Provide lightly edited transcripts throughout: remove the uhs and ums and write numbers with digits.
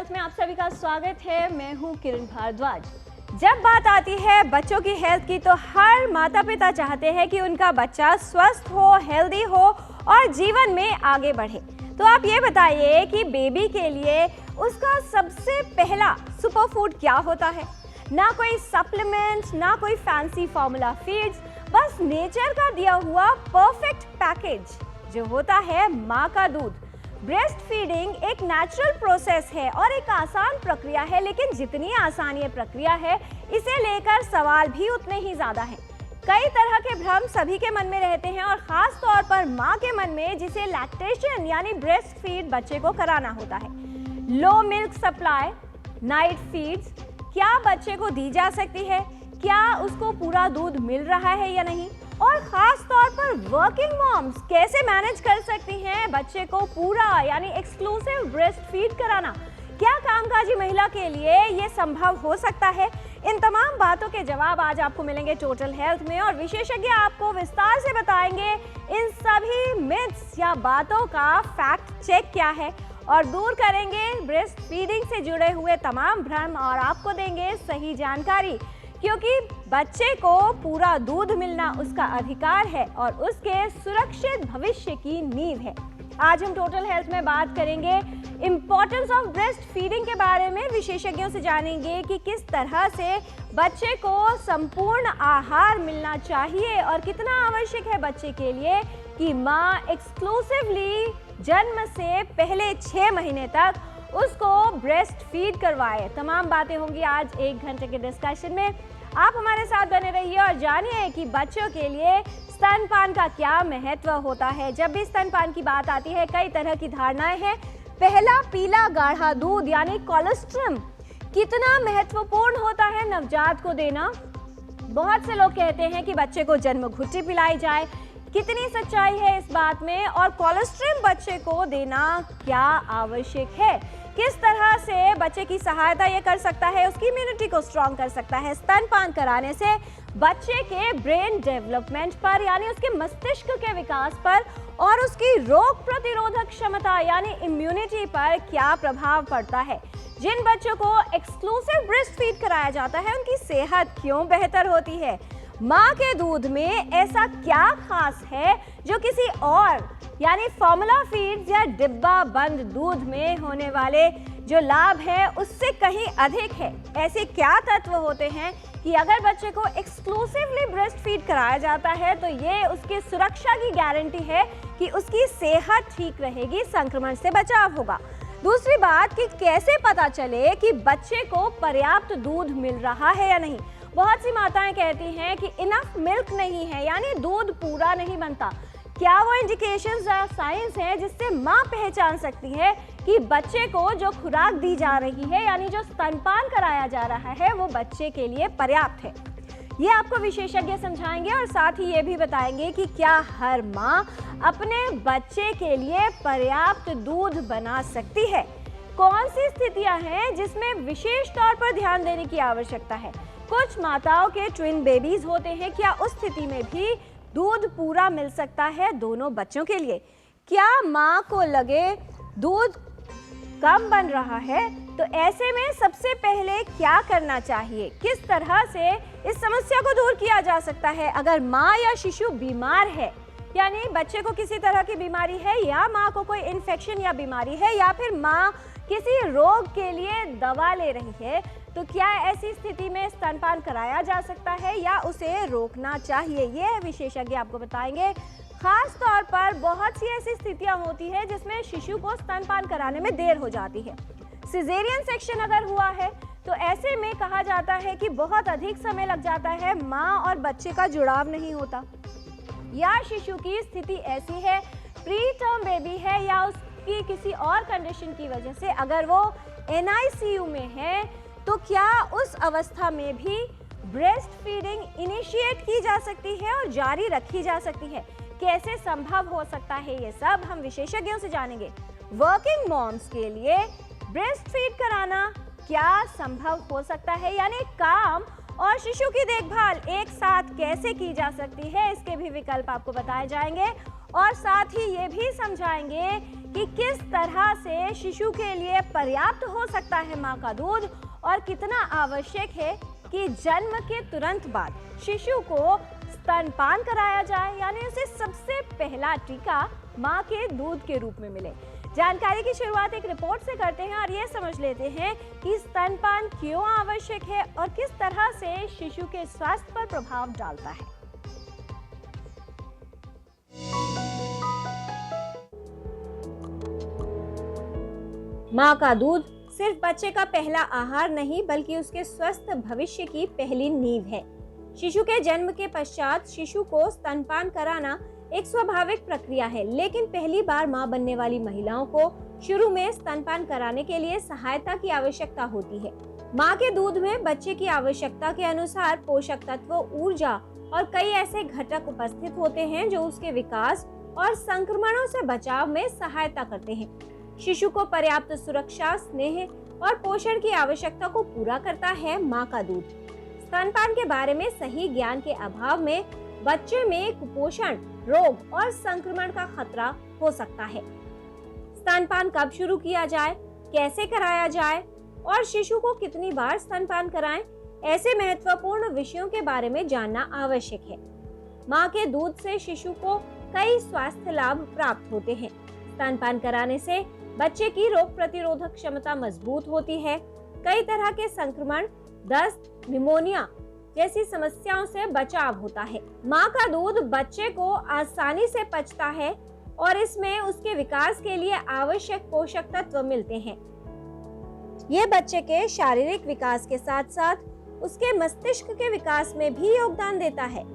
Health में आप सभी का स्वागत है। मैं हूं किरण भारद्वाज। जब बात आती है बच्चों की हेल्थ की तो हर माता पिता चाहते हैं कि उनका बच्चा स्वस्थ हो, हेल्दी हो और जीवन में आगे बढ़े। तो आप ये बताइए कि बेबी के लिए उसका सबसे पहला सुपर फूड क्या होता है? ना कोई सप्लीमेंट, ना कोई फैंसी फॉर्मूला फीड्स, बस नेचर का दिया हुआ परफेक्ट पैकेज जो होता है माँ का दूध। ब्रेस्ट फीडिंग एक नेचुरल प्रोसेस है और एक आसान प्रक्रिया है, लेकिन जितनी आसान ये प्रक्रिया है इसे लेकर सवाल भी उतने ही ज़्यादा हैं। कई तरह के भ्रम सभी के मन में रहते हैं और ख़ास तौर पर माँ के मन में, जिसे लैक्टेशन यानी ब्रेस्ट फीड बच्चे को कराना होता है। लो मिल्क सप्लाई, नाइट फीड्स क्या बच्चे को दी जा सकती है? क्या उसको पूरा दूध मिल रहा है या नहीं? और ख़ास तौर पर वर्किंग मॉम्स कैसे मैनेज कर सकती हैं बच्चे को पूरा यानी एक्सक्लूसिव ब्रेस्ट फीड कराना? क्या कामकाजी महिला के लिए ये संभव हो सकता है? इन तमाम बातों के जवाब आज आपको मिलेंगे टोटल हेल्थ में और विशेषज्ञ आपको विस्तार से बताएंगे इन सभी मिथ्स या बातों का फैक्ट चेक क्या है और दूर करेंगे ब्रेस्ट फीडिंग से जुड़े हुए तमाम भ्रम और आपको देंगे सही जानकारी, क्योंकि बच्चे को पूरा दूध मिलना उसका अधिकार है और उसके सुरक्षित भविष्य की नींव है। आज हम टोटल हेल्थ में बात करेंगे इम्पोर्टेंस ऑफ ब्रेस्ट फीडिंग के बारे में। विशेषज्ञों से जानेंगे कि किस तरह से बच्चे को संपूर्ण आहार मिलना चाहिए और कितना आवश्यक है बच्चे के लिए कि माँ एक्सक्लूसिवली जन्म से पहले 6 महीने तक उसको ब्रेस्ट फीड करवाए। तमाम बातें होंगी आज 1 घंटे के डिस्कशन में। आप हमारे साथ बने रहिए और जानिए कि बच्चों के लिए स्तनपान का क्या महत्व होता है। जब भी स्तनपान की बात आती है कई तरह की धारणाएं हैं। पहला पीला गाढ़ा दूध यानी कोलेस्ट्रम कितना महत्वपूर्ण होता है नवजात को देना? बहुत से लोग कहते हैं कि बच्चे को जन्म घुट्टी पिलाई जाए। कितनी सच्चाई है इस बात में? और कोलेस्ट्रम बच्चे को देना क्या आवश्यक है? किस तरह से बच्चे की सहायता ये कर सकता है, उसकी इम्यूनिटी को स्ट्रॉन्ग कर सकता है? स्तनपान कराने से बच्चे के ब्रेन डेवलपमेंट पर यानी उसके मस्तिष्क के विकास पर और उसकी रोग प्रतिरोधक क्षमता यानी इम्यूनिटी पर क्या प्रभाव पड़ता है? जिन बच्चों को एक्सक्लूसिव ब्रेस्ट फीड कराया जाता है उनकी सेहत क्यों बेहतर होती है? माँ के दूध में ऐसा क्या खास है जो किसी और यानी फॉर्मूला फीड्स या डिब्बा बंद दूध में होने वाले जो लाभ है उससे कहीं अधिक है? ऐसे क्या तत्व होते हैं कि अगर बच्चे को एक्सक्लूसिवली ब्रेस्ट फीड कराया जाता है तो ये उसकी सुरक्षा की गारंटी है कि उसकी सेहत ठीक रहेगी, संक्रमण से बचाव होगा। दूसरी बात कि कैसे पता चले कि बच्चे को पर्याप्त दूध मिल रहा है या नहीं? बहुत सी माताएं कहती हैं कि इनफ मिल्क नहीं है यानी दूध पूरा नहीं बनता। क्या वो इंडिकेशंस या साइंस है जिससे माँ पहचान सकती है कि बच्चे को जो खुराक दी जा रही है यानी जो स्तनपान कराया जा रहा है वो बच्चे के लिए पर्याप्त है? ये आपको विशेषज्ञ समझाएंगे और साथ ही ये भी बताएंगे कि क्या हर माँ अपने बच्चे के लिए पर्याप्त दूध बना सकती है? कौन सी स्थितियाँ हैं जिसमें विशेष तौर पर ध्यान देने की आवश्यकता है? कुछ माताओं के ट्विन बेबीज होते हैं, क्या उस स्थिति में भी दूध पूरा मिल सकता है दोनों बच्चों के लिए? क्या माँ को लगे दूध कम बन रहा है तो ऐसे में सबसे पहले क्या करना चाहिए? किस तरह से इस समस्या को दूर किया जा सकता है? अगर माँ या शिशु बीमार है यानी बच्चे को किसी तरह की बीमारी है या माँ को कोई इन्फेक्शन या बीमारी है या फिर माँ किसी रोग के लिए दवा ले रही है, तो क्या ऐसी स्थिति में स्तनपान कराया जा सकता है या उसे रोकना चाहिए? ये विशेषज्ञ आपको बताएंगे। खास तौर पर बहुत सी ऐसी स्थितियां होती है जिसमें शिशु को स्तनपान कराने में देर हो जाती है। सिजेरियन सेक्शन अगर हुआ है तो ऐसे में कहा जाता है कि बहुत अधिक समय लग जाता है, माँ और बच्चे का जुड़ाव नहीं होता। या शिशु की स्थिति ऐसी है, प्री टर्म बेबी है या उसकी किसी और कंडीशन की वजह से अगर वो NICU में है, तो क्या उस अवस्था में भी ब्रेस्ट फीडिंग इनिशिएट की जा सकती है और जारी रखी जा सकती है? कैसे संभव हो सकता है? ये सब हम विशेषज्ञों से जानेंगे। वर्किंग मॉम्स के लिए ब्रेस्ट फीड कराना क्या संभव हो सकता है यानी काम और शिशु की देखभाल एक साथ कैसे की जा सकती है? इसके भी विकल्प आपको बताए जाएंगे और साथ ही ये भी समझाएंगे कि किस तरह से शिशु के लिए पर्याप्त हो सकता है मां का दूध और कितना आवश्यक है कि जन्म के तुरंत बाद शिशु को स्तनपान कराया जाए, यानी उसे सबसे पहला टीका मां के दूध के रूप में मिले। जानकारी की शुरुआत एक रिपोर्ट से करते हैं और ये समझ लेते हैं कि स्तनपान क्यों आवश्यक है और किस तरह से शिशु के स्वास्थ्य पर प्रभाव डालता है। मां का दूध सिर्फ बच्चे का पहला आहार नहीं बल्कि उसके स्वस्थ भविष्य की पहली नींव है। शिशु के जन्म के पश्चात शिशु को स्तनपान कराना एक स्वाभाविक प्रक्रिया है, लेकिन पहली बार मां बनने वाली महिलाओं को शुरू में स्तनपान कराने के लिए सहायता की आवश्यकता होती है। मां के दूध में बच्चे की आवश्यकता के अनुसार पोषक तत्व, ऊर्जा और कई ऐसे घटक उपस्थित होते हैं जो उसके विकास और संक्रमणों से बचाव में सहायता करते हैं। शिशु को पर्याप्त सुरक्षा, स्नेह और पोषण की आवश्यकता को पूरा करता है मां का दूध। स्तनपान के बारे में सही ज्ञान के अभाव में बच्चे में कुपोषण, रोग और संक्रमण का खतरा हो सकता है। स्तनपान कब शुरू किया जाए, कैसे कराया जाए और शिशु को कितनी बार स्तनपान कराएं, ऐसे महत्वपूर्ण विषयों के बारे में जानना आवश्यक है। मां के दूध से शिशु को कई स्वास्थ्य लाभ प्राप्त होते हैं। स्तनपान कराने से बच्चे की रोग प्रतिरोधक क्षमता मजबूत होती है। कई तरह के संक्रमण, दस्त, निमोनिया जैसी समस्याओं से बचाव होता है। मां का दूध बच्चे को आसानी से पचता है और इसमें उसके विकास के लिए आवश्यक पोषक तत्व मिलते हैं। ये बच्चे के शारीरिक विकास के साथ साथ उसके मस्तिष्क के विकास में भी योगदान देता है।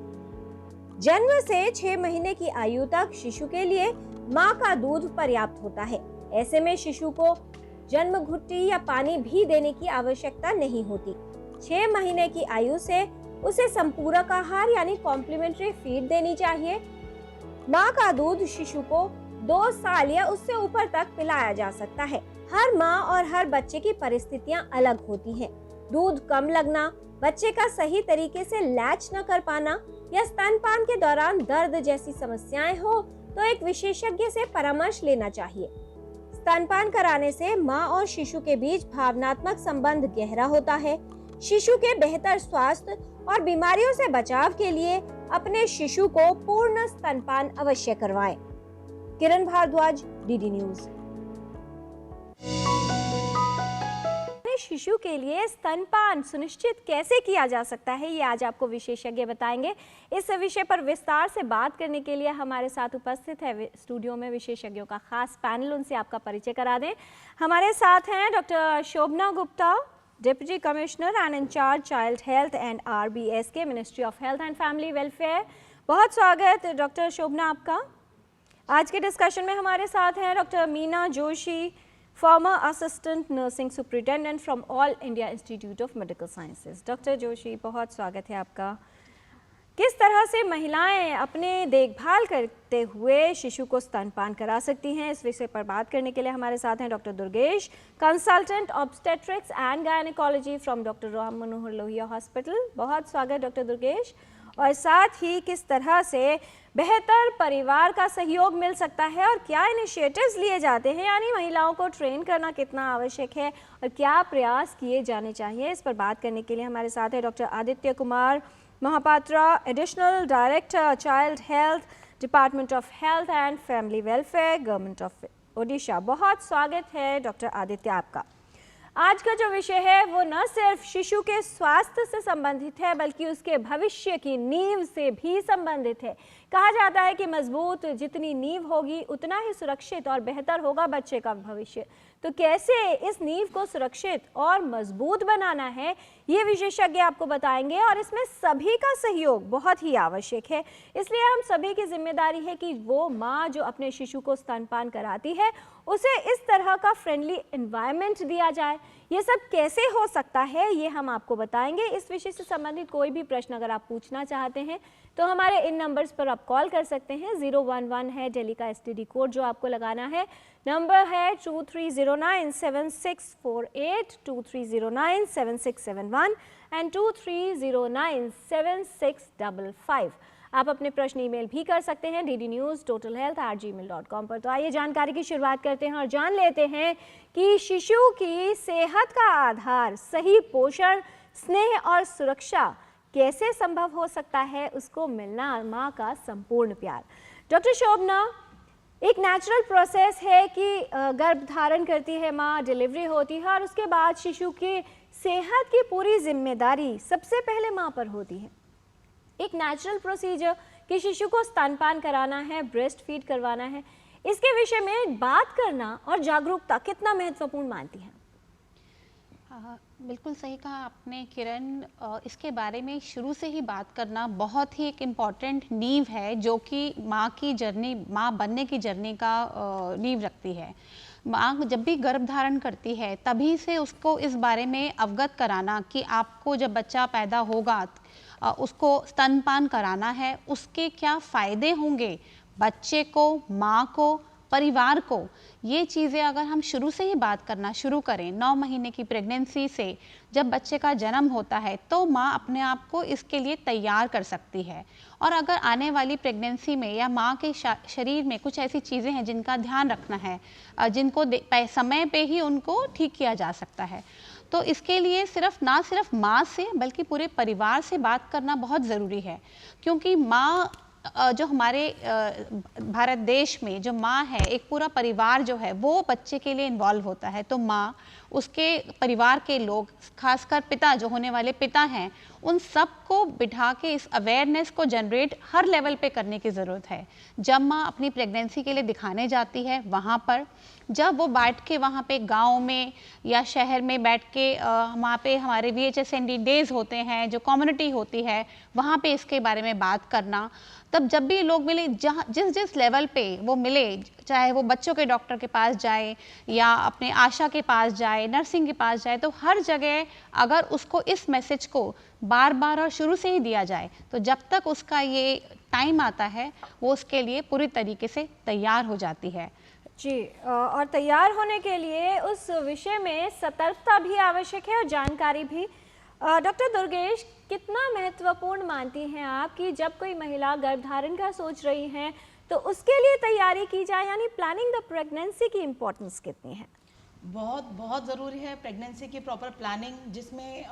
जन्म से 6 महीने की आयु तक शिशु के लिए मां का दूध पर्याप्त होता है। ऐसे में शिशु को जन्म घुट्टी या पानी भी देने की आवश्यकता नहीं होती। 6 महीने की आयु से उसे संपूरक आहार यानी कॉम्प्लीमेंट्री फीड देनी चाहिए। मां का दूध शिशु को 2 साल या उससे ऊपर तक पिलाया जा सकता है। हर मां और हर बच्चे की परिस्थितियां अलग होती हैं। दूध कम लगना, बच्चे का सही तरीके से लैच न कर पाना या स्तनपान के दौरान दर्द जैसी समस्याएं हो तो एक विशेषज्ञ से परामर्श लेना चाहिए। स्तनपान कराने से मां और शिशु के बीच भावनात्मक संबंध गहरा होता है। शिशु के बेहतर स्वास्थ्य और बीमारियों से बचाव के लिए अपने शिशु को पूर्ण स्तनपान अवश्य करवाएं। किरण भारद्वाज, डीडी न्यूज। शिशु के लिए स्तनपान सुनिश्चित कैसे किया जा सकता है, ये आज आपको विशेषज्ञ बताएंगे। इस विषय पर विस्तार से बात करने के लिए हमारे साथ उपस्थित है स्टूडियो में विशेषज्ञों का खास पैनल। उनसे आपका परिचय करा दें। हमारे साथ हैं doctor Shobhana Gupta, deputy commissioner and incharge child health and RBSK, ministry of health and family welfare. बहुत स्वागत डॉक्टर शोभना आपका। आज के डिस्कशन में हमारे साथ हैं doctor Meena Joshi, farmer assistant nursing superintendent from all India institute of medical sciences. Doctor Joshi, बहुत स्वागत है आपका। किस तरह से महिलाएं अपने देखभाल करते हुए शिशु को स्तनपान करा सकती हैं, इस विषय पर बात करने के लिए हमारे साथ हैं doctor Durgesh, consultant obstetrics and gynaecology from doctor Ram Manohar Lohia hospital. बहुत स्वागत डॉक्टर दुर्गेश। और साथ ही किस तरह से बेहतर परिवार का सहयोग मिल सकता है और क्या इनिशिएटिव्स लिए जाते हैं, यानी महिलाओं को ट्रेन करना कितना आवश्यक है और क्या प्रयास किए जाने चाहिए, इस पर बात करने के लिए हमारे साथ है doctor Aditya Kumar Mahapatra, additional director child health, department of health and family welfare, government of Odisha. बहुत स्वागत है डॉक्टर आदित्य आपका। आज का जो विषय है वो न सिर्फ शिशु के स्वास्थ्य से संबंधित है बल्कि उसके भविष्य की नींव से भी संबंधित है। कहा जाता है कि मजबूत जितनी नींव होगी उतना ही सुरक्षित और बेहतर होगा बच्चे का भविष्य। तो कैसे इस नींव को सुरक्षित और मजबूत बनाना है, ये विशेषज्ञ आपको बताएंगे और इसमें सभी का सहयोग बहुत ही आवश्यक है। इसलिए हम सभी की जिम्मेदारी है कि वो माँ जो अपने शिशु को स्तनपान कराती है उसे इस तरह का फ्रेंडली एनवायरनमेंट दिया जाए। ये सब कैसे हो सकता है ये हम आपको बताएंगे। इस विषय से संबंधित कोई भी प्रश्न अगर आप पूछना चाहते हैं तो हमारे इन नंबर्स पर आप कॉल कर सकते हैं। 011 है दिल्ली का STD कोड जो आपको लगाना है। नंबर है 23097648, 23097671 एंड 23097655। आप अपने प्रश्न ईमेल भी कर सकते हैं ddnews.totalhealth@gmail.com पर। तो आइए जानकारी की शुरुआत करते हैं और जान लेते हैं कि शिशु की सेहत का आधार सही पोषण, स्नेह और सुरक्षा कैसे संभव हो सकता है, उसको मिलना माँ का संपूर्ण प्यार। डॉक्टर शोभना, एक नेचुरल प्रोसेस है कि गर्भ धारण करती है माँ, डिलीवरी होती है और उसके बाद शिशु की सेहत की पूरी जिम्मेदारी सबसे पहले माँ पर होती है। एक नेचुरल प्रोसीजर कि शिशु को स्तनपान कराना है, ब्रेस्ट फीड करवाना है, इसके विषय में बात करना और जागरूकता कितना महत्वपूर्ण मानती हैं? बिल्कुल सही कहा आपने किरण। इसके बारे में शुरू से ही बात करना बहुत ही एक इम्पॉर्टेंट नींव है जो कि माँ की जर्नी, माँ बनने की जर्नी का नींव रखती है। माँ जब भी गर्भ धारण करती है तभी से उसको इस बारे में अवगत कराना कि आपको जब बच्चा पैदा होगा उसको स्तनपान कराना है, उसके क्या फ़ायदे होंगे बच्चे को, माँ को, परिवार को। ये चीज़ें अगर हम शुरू से ही बात करना शुरू करें, 9 महीने की प्रेगनेंसी से जब बच्चे का जन्म होता है तो माँ अपने आप को इसके लिए तैयार कर सकती है। और अगर आने वाली प्रेगनेंसी में या माँ के शरीर में कुछ ऐसी चीज़ें हैं जिनका ध्यान रखना है, जिनको समय पे ही उनको ठीक किया जा सकता है, तो इसके लिए ना सिर्फ माँ से बल्कि पूरे परिवार से बात करना बहुत ज़रूरी है। क्योंकि माँ जो हमारे भारत देश में जो माँ है, एक पूरा परिवार जो है वो बच्चे के लिए इन्वॉल्व होता है। तो माँ, उसके परिवार के लोग, खासकर पिता, जो होने वाले पिता हैं, उन सब को बिठा के इस अवेयरनेस को जनरेट हर लेवल पे करने की ज़रूरत है। जब माँ अपनी प्रेगनेंसी के लिए दिखाने जाती है वहाँ पर, जब वो बैठ के वहाँ पे गांव में या शहर में बैठ के वहाँ पे हमारे VHSND डेज़ होते हैं, जो कम्युनिटी होती है, वहाँ पे इसके बारे में बात करना। तब जब भी लोग मिले, जहाँ जिस लेवल पे वो मिले, चाहे वो बच्चों के डॉक्टर के पास जाए या अपने आशा के पास जाए, नर्सिंग के पास जाए, तो हर जगह अगर उसको इस मैसेज को बार बार और शुरू से ही दिया जाए तो जब तक उसका ये टाइम आता है वो उसके लिए पूरी तरीके से तैयार हो जाती है। जी, और तैयार होने के लिए उस विषय में सतर्कता भी आवश्यक है और जानकारी भी। डॉक्टर दुर्गेश, कितना महत्वपूर्ण मानती हैं आप कि जब कोई महिला गर्भधारण का सोच रही हैं तो उसके लिए तैयारी की जाए, यानी प्लानिंग द प्रेगनेंसी की इम्पोर्टेंस कितनी है? बहुत ज़रूरी है प्रेगनेंसी की प्रॉपर प्लानिंग, जिसमें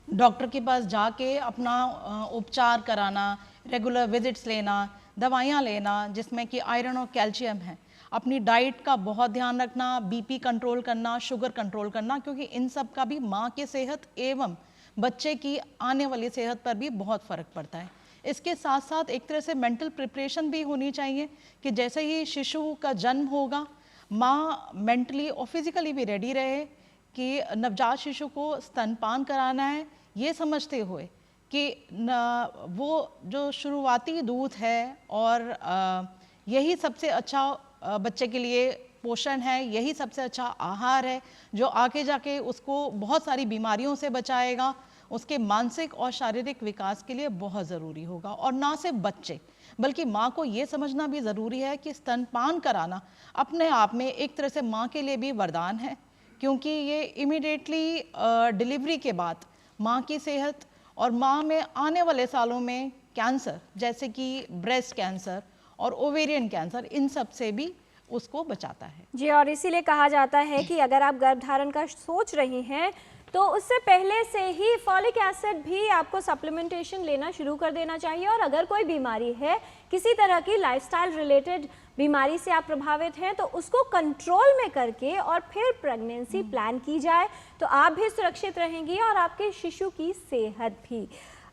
डॉक्टर के पास जाके अपना उपचार कराना, रेगुलर विजिट्स लेना, दवाइयाँ लेना जिसमें कि आयरन और कैल्शियम है, अपनी डाइट का बहुत ध्यान रखना, BP कंट्रोल करना, शुगर कंट्रोल करना, क्योंकि इन सब का भी माँ की सेहत एवं बच्चे की आने वाली सेहत पर भी बहुत फ़र्क पड़ता है। इसके साथ साथ एक तरह से मेंटल प्रिपरेशन भी होनी चाहिए कि जैसे ही शिशु का जन्म होगा, माँ मेंटली और फिज़िकली भी रेडी रहे कि नवजात शिशु को स्तनपान कराना है, ये समझते हुए कि वो जो शुरुआती दूध है और यही सबसे अच्छा बच्चे के लिए पोषण है, यही सबसे अच्छा आहार है जो आगे जाके उसको बहुत सारी बीमारियों से बचाएगा, उसके मानसिक और शारीरिक विकास के लिए बहुत ज़रूरी होगा। और ना सिर्फ बच्चे बल्कि माँ को ये समझना भी ज़रूरी है कि स्तनपान कराना अपने आप में एक तरह से माँ के लिए भी वरदान है, क्योंकि ये इमीडिएटली डिलीवरी के बाद माँ की सेहत और माँ में आने वाले सालों में कैंसर जैसे कि ब्रेस्ट कैंसर और ओवेरियन कैंसर, इन सब से भी उसको बचाता है। जी, और इसीलिए कहा जाता है कि अगर आप गर्भधारण का सोच रही हैं तो उससे पहले से ही फॉलिक एसिड भी आपको सप्लीमेंटेशन लेना शुरू कर देना चाहिए। और अगर कोई बीमारी है, किसी तरह की लाइफस्टाइल रिलेटेड बीमारी से आप प्रभावित हैं, तो उसको कंट्रोल में करके और फिर प्रेगनेंसी प्लान की जाए तो आप भी सुरक्षित रहेंगी और आपके शिशु की सेहत भी।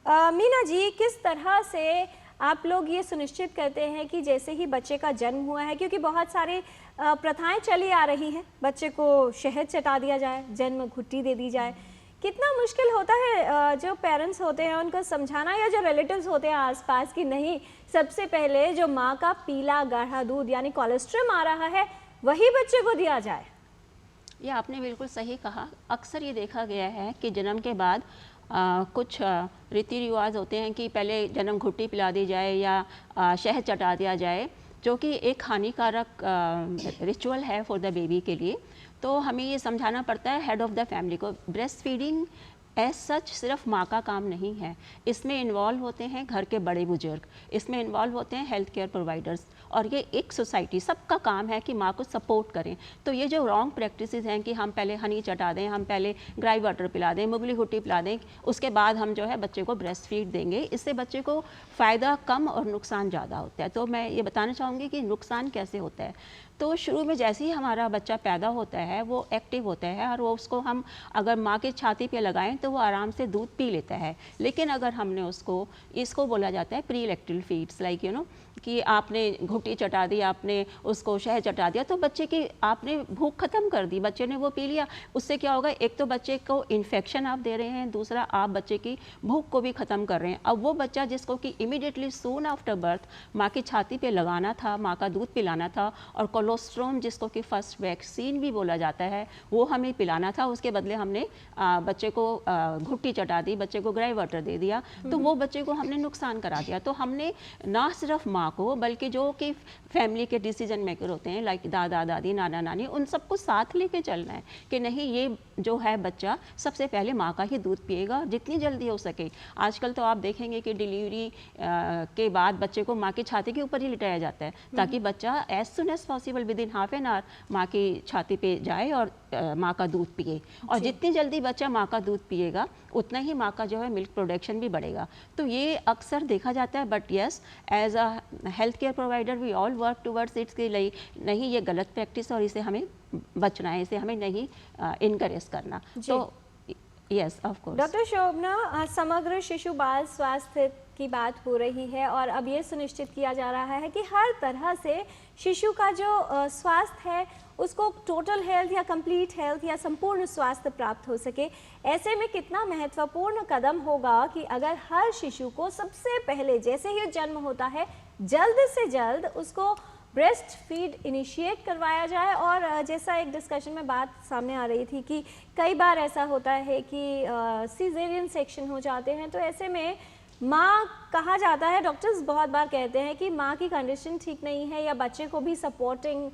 मीना जी, किस तरह से आप लोग ये सुनिश्चित करते हैं कि जैसे ही बच्चे का जन्म हुआ है, क्योंकि बहुत सारे प्रथाएं चली आ रही हैं, बच्चे को शहद चटा दिया जाए, जन्म घुट्टी दे दी जाए, कितना मुश्किल होता है जो पेरेंट्स होते हैं उनको समझाना, या जो रिलेटिव्स होते हैं आसपास की नहीं, सबसे पहले जो माँ का पीला गाढ़ा दूध यानी कोलेस्ट्रम आ रहा है वही बच्चे को दिया जाए। ये आपने बिल्कुल सही कहा। अक्सर ये देखा गया है कि जन्म के बाद कुछ रीति रिवाज होते हैं कि पहले जन्म घुट्टी पिला दी जाए या शहद चटा दिया जाए, जो कि एक हानिकारक रिचुअल है फॉर द बेबी के लिए। तो हमें ये समझाना पड़ता है हेड ऑफ़ द फैमिली को, ब्रेस्ट फीडिंग एज सच सिर्फ माँ का काम नहीं है, इसमें इन्वॉल्व होते हैं घर के बड़े बुजुर्ग, इसमें इन्वॉल्व होते हैं हेल्थ केयर प्रोवाइडर्स, और ये एक सोसाइटी सबका काम है कि माँ को सपोर्ट करें। तो ये जो रॉन्ग प्रैक्टिसेस हैं कि हम पहले हनी चटा दें, हम पहले ग्राई वाटर पिला दें, मुगली घुट्टी पिला दें, उसके बाद हम जो है बच्चे को ब्रेस्ट फीड देंगे, इससे बच्चे को फ़ायदा कम और नुकसान ज़्यादा होता है। तो मैं ये बताना चाहूँगी कि नुकसान कैसे होता है। तो शुरू में जैसे ही हमारा बच्चा पैदा होता है वो एक्टिव होता है और वो उसको हम अगर माँ की छाती पे लगाएं तो वो आराम से दूध पी लेता है। लेकिन अगर हमने उसको, इसको बोला जाता है pre lacteal feeds, like you know कि आपने घुट्टी चटा दी, आपने उसको शहद चटा दिया, तो बच्चे की आपने भूख ख़त्म कर दी, बच्चे ने वो पी लिया। उससे क्या होगा, एक तो बच्चे को इन्फेक्शन आप दे रहे हैं, दूसरा आप बच्चे की भूख को भी ख़त्म कर रहे हैं। अब वो बच्चा जिसको कि इमीडिएटली सून आफ्टर बर्थ माँ की छाती पे लगाना था, माँ का दूध पिलाना था, और कोलोस्ट्रोम जिसको कि फर्स्ट वैक्सीन भी बोला जाता है वो हमें पिलाना था, उसके बदले हमने बच्चे को घुट्टी चटा दी, बच्चे को ग्राई वाटर दे दिया, तो वो बच्चे को हमने नुकसान करा दिया। तो हमने ना सिर्फ माँ को बल्कि जो कि फैमिली के डिसीजन मेकर होते हैं लाइक दादा दादी नाना नानी, उन सबको साथ लेके चलना है कि नहीं ये जो है बच्चा सबसे पहले माँ का ही दूध पिएगा जितनी जल्दी हो सके। आजकल तो आप देखेंगे कि डिलीवरी के बाद बच्चे को माँ की छाती के ऊपर ही लिटाया जाता है ताकि बच्चा as soon as possible within half an hour माँ की छाती पे जाए और माँ का दूध पिए। और जितनी जल्दी बच्चा माँ का दूध पिएगा उतना ही माँ का जो है मिल्क प्रोडक्शन भी बढ़ेगा। तो ये अक्सर देखा जाता है, but yes as a health care provider we all work towards its के लिए नहीं, ये गलत प्रैक्टिस और इसे हमें बचना है, इसे हमें नहीं इनकरेज करना। तो यस ऑफ कोर्स। डॉक्टर शोभना, समग्र शिशु बाल स्वास्थ्य की बात हो रही है और अब ये सुनिश्चित किया जा रहा है कि हर तरह से शिशु का जो स्वास्थ्य है उसको टोटल हेल्थ या कंप्लीट हेल्थ या संपूर्ण स्वास्थ्य प्राप्त हो सके। ऐसे में कितना महत्वपूर्ण कदम होगा कि अगर हर शिशु को सबसे पहले जैसे ही जन्म होता है जल्द से जल्द उसको ब्रेस्ट फीड इनिशिएट करवाया जाए। और जैसा एक डिस्कशन में बात सामने आ रही थी कि कई बार ऐसा होता है कि सीजेरियन सेक्शन हो जाते हैं, तो ऐसे में माँ कहा जाता है, डॉक्टर्स बहुत बार कहते हैं कि माँ की कंडीशन ठीक नहीं है या बच्चे को भी सपोर्टिंग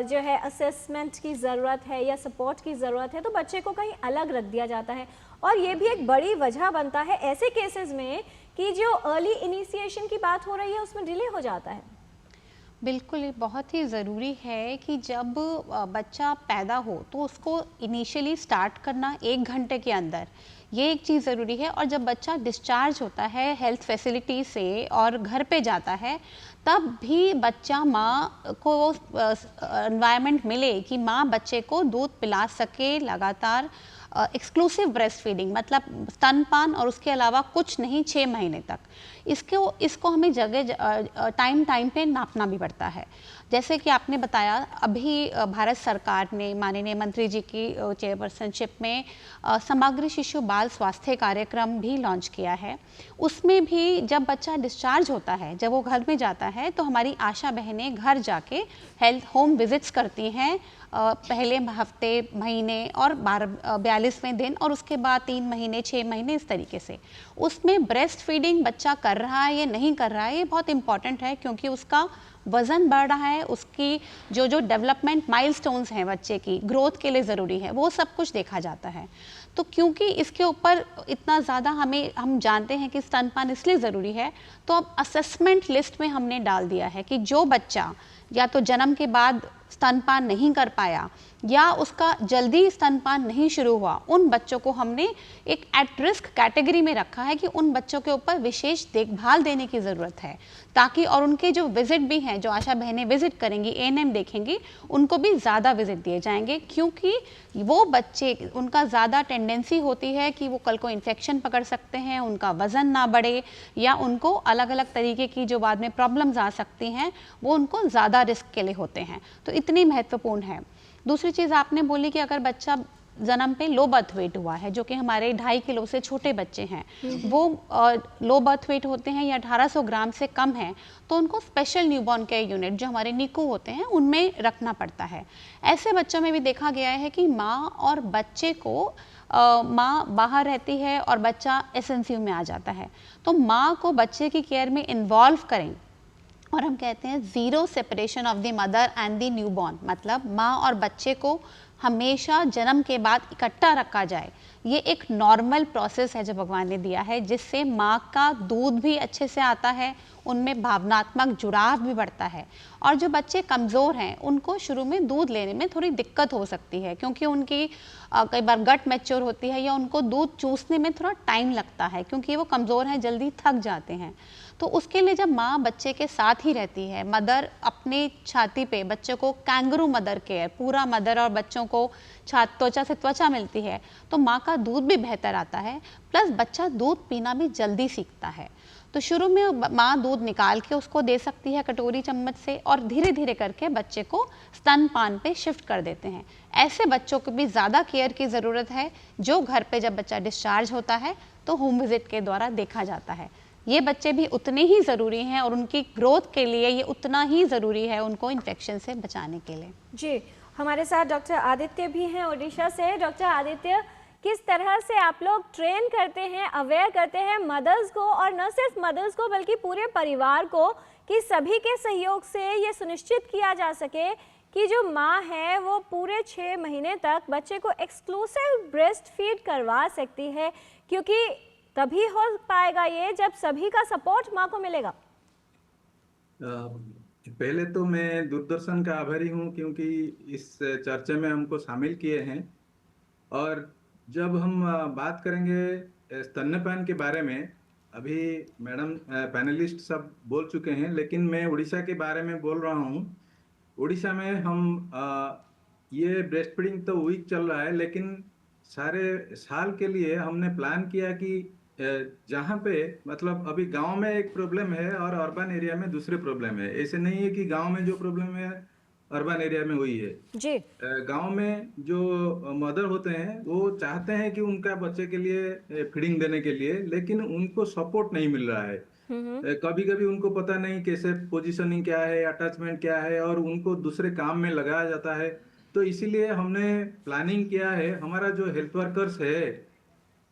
जो है असेसमेंट की ज़रूरत है या सपोर्ट की ज़रूरत है, तो बच्चे को कहीं अलग रख दिया जाता है। और ये भी एक बड़ी वजह बनता है ऐसे केसेस में कि जो अर्ली इनिशिएशन की बात हो रही है उसमें डिले हो जाता है। बिल्कुल, ये बहुत ही ज़रूरी है कि जब बच्चा पैदा हो तो उसको इनिशियली स्टार्ट करना 1 घंटे के अंदर, ये एक चीज़ ज़रूरी है। और जब बच्चा डिस्चार्ज होता है हेल्थ फैसिलिटी से और घर पे जाता है तब भी बच्चा माँ को एनवायरनमेंट मिले कि माँ बच्चे को दूध पिला सके लगातार। एक्सक्लूसिव ब्रेस्ट फीडिंग मतलब स्तनपान और उसके अलावा कुछ नहीं 6 महीने तक। इसको हमें जगह टाइम पे नापना भी पड़ता है। जैसे कि आपने बताया, अभी भारत सरकार ने माननीय मंत्री जी की चेयरपर्सनशिप में समग्र शिशु बाल स्वास्थ्य कार्यक्रम भी लॉन्च किया है। उसमें भी जब बच्चा डिस्चार्ज होता है, जब वो घर में जाता है, तो हमारी आशा बहनें घर जाके हेल्थ होम विजिट्स करती हैं पहले हफ्ते, महीने और 42वें दिन, और उसके बाद 3 महीने, 6 महीने, इस तरीके से। उसमें ब्रेस्ट फीडिंग बच्चा कर रहा है या नहीं कर रहा है ये बहुत इंपॉर्टेंट है, क्योंकि उसका वज़न बढ़ रहा है, उसकी जो डेवलपमेंट माइलस्टोन्स हैं बच्चे की ग्रोथ के लिए ज़रूरी है, वो सब कुछ देखा जाता है। तो क्योंकि इसके ऊपर इतना ज़्यादा हम जानते हैं कि स्तनपान इसलिए ज़रूरी है, तो अब असेसमेंट लिस्ट में हमने डाल दिया है कि जो बच्चा या तो जन्म के बाद स्तनपान नहीं कर पाया या उसका जल्दी स्तनपान नहीं शुरू हुआ, उन बच्चों को हमने एक एट रिस्क कैटेगरी में रखा है कि उन बच्चों के ऊपर विशेष देखभाल देने की ज़रूरत है, ताकि और उनके जो विजिट भी हैं, जो आशा बहनें विजिट करेंगी, ANM देखेंगी, उनको भी ज़्यादा विजिट दिए जाएंगे, क्योंकि वो बच्चे, उनका ज़्यादा टेंडेंसी होती है कि वो कल को इन्फेक्शन पकड़ सकते हैं, उनका वज़न ना बढ़े या उनको अलग अलग तरीके की जो बाद में प्रॉब्लम्स आ सकती हैं वो उनको ज़्यादा रिस्क के लिए होते हैं। तो इतनी महत्वपूर्ण है। दूसरी चीज़ आपने बोली कि अगर बच्चा जन्म पे लो बर्थ वेट हुआ है, जो कि हमारे 2.5 किलो से छोटे बच्चे हैं, वो लो बर्थ वेट होते हैं या 1800 ग्राम से कम है, तो उनको स्पेशल न्यूबॉर्न केयर यूनिट जो हमारे निको होते हैं उनमें रखना पड़ता है। ऐसे बच्चों में भी देखा गया है कि माँ और बच्चे को माँ बाहर रहती है और बच्चा SNCU में आ जाता है, तो माँ को बच्चे की केयर में इन्वॉल्व करें। और हम कहते हैं 0 separation of the mother and the newborn, मतलब माँ और बच्चे को हमेशा जन्म के बाद इकट्ठा रखा जाए। ये एक नॉर्मल प्रोसेस है जो भगवान ने दिया है, जिससे माँ का दूध भी अच्छे से आता है, उनमें भावनात्मक जुड़ाव भी बढ़ता है। और जो बच्चे कमज़ोर हैं उनको शुरू में दूध लेने में थोड़ी दिक्कत हो सकती है, क्योंकि उनकी कई बार गट मैच्योर होती है या उनको दूध चूसने में थोड़ा टाइम लगता है, क्योंकि वो कमज़ोर हैं, जल्दी थक जाते हैं। तो उसके लिए जब माँ बच्चे के साथ ही रहती है, मदर अपने छाती पे बच्चे को कैंगरू मदर केयर, पूरा मदर और बच्चों को त्वचा से त्वचा मिलती है, तो माँ का दूध भी बेहतर आता है, प्लस बच्चा दूध पीना भी जल्दी सीखता है। तो शुरू में माँ दूध निकाल के उसको दे सकती है कटोरी चम्मच से, और धीरे धीरे करके बच्चे को स्तनपान पे शिफ्ट कर देते हैं। ऐसे बच्चों को भी ज़्यादा केयर की ज़रूरत है, जो घर पे जब बच्चा डिस्चार्ज होता है तो होम विजिट के द्वारा देखा जाता है। ये बच्चे भी उतने ही ज़रूरी हैं और उनकी ग्रोथ के लिए ये उतना ही ज़रूरी है उनको इन्फेक्शन से बचाने के लिए। जी, हमारे साथ डॉक्टर आदित्य भी हैं ओडिशा से। डॉक्टर आदित्य, किस तरह से आप लोग ट्रेन करते हैं, अवेयर करते हैं मदर्स को, और न सिर्फ मदर्स को बल्कि पूरे परिवार को, कि सभी के सहयोग से ये सुनिश्चित किया जा सके कि जो माँ है वो पूरे 6 महीने तक बच्चे को एक्सक्लूसिव ब्रेस्ट फीड करवा सकती है, क्योंकि तभी हो पाएगा ये जब सभी का सपोर्ट माँ को मिलेगा। पहले तो मैं दूरदर्शन का आभारी हूँ, क्योंकि इस चर्चा में हमको शामिल किए हैं। और जब हम बात करेंगे स्तन्यपान के बारे में, अभी मैडम पैनलिस्ट सब बोल चुके हैं, लेकिन मैं उड़ीसा के बारे में बोल रहा हूँ। उड़ीसा में हम ये ब्रेस्ट फीडिंग तो वीक चल रहा है, लेकिन सारे साल के लिए हमने प्लान किया कि जहाँ पे मतलब अभी गांव में एक प्रॉब्लम है और अर्बन एरिया में दूसरे प्रॉब्लम है। ऐसे नहीं है कि गांव में जो प्रॉब्लम है अर्बन एरिया में हुई है। जी, गांव में जो मदर होते हैं वो चाहते हैं कि उनका बच्चे के लिए फीडिंग देने के लिए, लेकिन उनको सपोर्ट नहीं मिल रहा है। कभी कभी उनको पता नहीं कैसे पोजीशनिंग क्या है, अटैचमेंट क्या है, और उनको दूसरे काम में लगाया जाता है। तो इसीलिए हमने प्लानिंग किया है, हमारा जो हेल्थ वर्कर्स है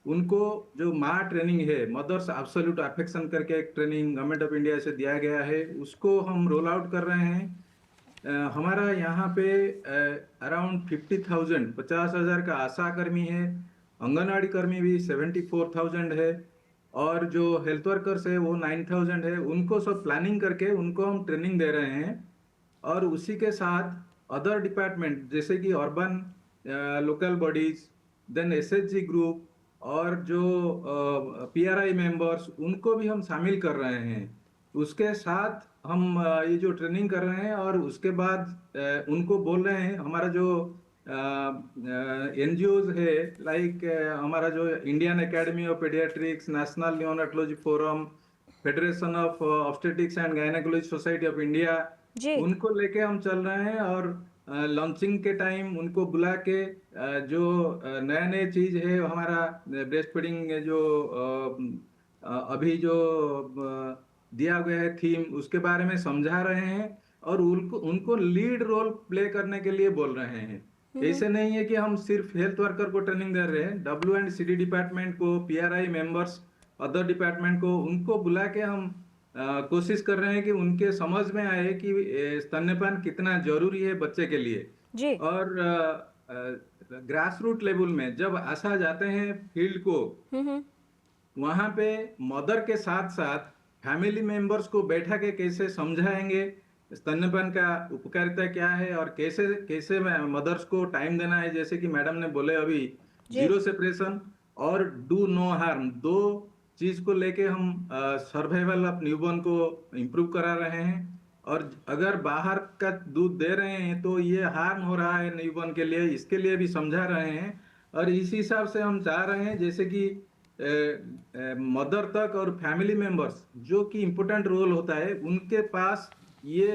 उनको जो माँ ट्रेनिंग है, मदर्स एब्सोल्यूट अफेक्शन करके एक ट्रेनिंग गवर्नमेंट ऑफ इंडिया से दिया गया है, उसको हम रोल आउट कर रहे हैं। हमारा यहाँ पे अराउंड 50,000 का आशा कर्मी है, आंगनवाड़ी कर्मी भी 74,000 है, और जो हेल्थ वर्कर्स है वो 9,000 है। उनको सब प्लानिंग करके उनको हम ट्रेनिंग दे रहे हैं। और उसी के साथ अदर डिपार्टमेंट जैसे कि urban local bodies, then SHG group, और जो पीआरआई मेंबर्स, उनको भी हम शामिल कर रहे हैं। उसके साथ हम ये जो ट्रेनिंग कर रहे हैं, और उसके बाद उनको बोल रहे हैं, हमारा जो एनजीओज है, लाइक हमारा जो Indian academy of paediatrics, national neonatology forum, federation of obstetrics and gynaecology society of India, उनको लेके हम चल रहे हैं। और लॉन्चिंग के टाइम उनको बुला के जो नया नया चीज है हमारा ब्रेस्ट फीडिंग जो अभी जो दिया गया है थीम, उसके बारे में समझा रहे हैं, और उनको लीड रोल प्ले करने के लिए बोल रहे हैं। ऐसे नहीं है कि हम सिर्फ हेल्थ वर्कर को ट्रेनिंग दे रहे हैं, WNCD डिपार्टमेंट को, पीआरआई मेंबर्स, अदर डिपार्टमेंट को, उनको बुला के हम कोशिश कर रहे हैं कि उनके समझ में आए कि स्तन्यपान कितना जरूरी है बच्चे के लिए जी। और ग्रास रूट लेवल में जब आशा जाते हैं फील्ड को, वहां पे मदर के साथ साथ फैमिली मेंबर्स को बैठा के कैसे समझाएंगे स्तन्यपान का उपकारिता क्या है और कैसे कैसे मदर्स को टाइम देना है। जैसे कि मैडम ने बोले अभी, जीरो सेपरेशन और डू नो हार्म, दो चीज को लेके हम सर्वाइवल ऑफ न्यूबॉर्न को इम्प्रूव करा रहे हैं। और अगर बाहर का दूध दे रहे हैं तो ये हार्म हो रहा है न्यूबॉर्न के लिए, इसके लिए भी समझा रहे हैं। और इस हिसाब से हम चाह रहे हैं जैसे कि मदर तक और फैमिली मेंबर्स जो कि इम्पोर्टेंट रोल होता है उनके पास ये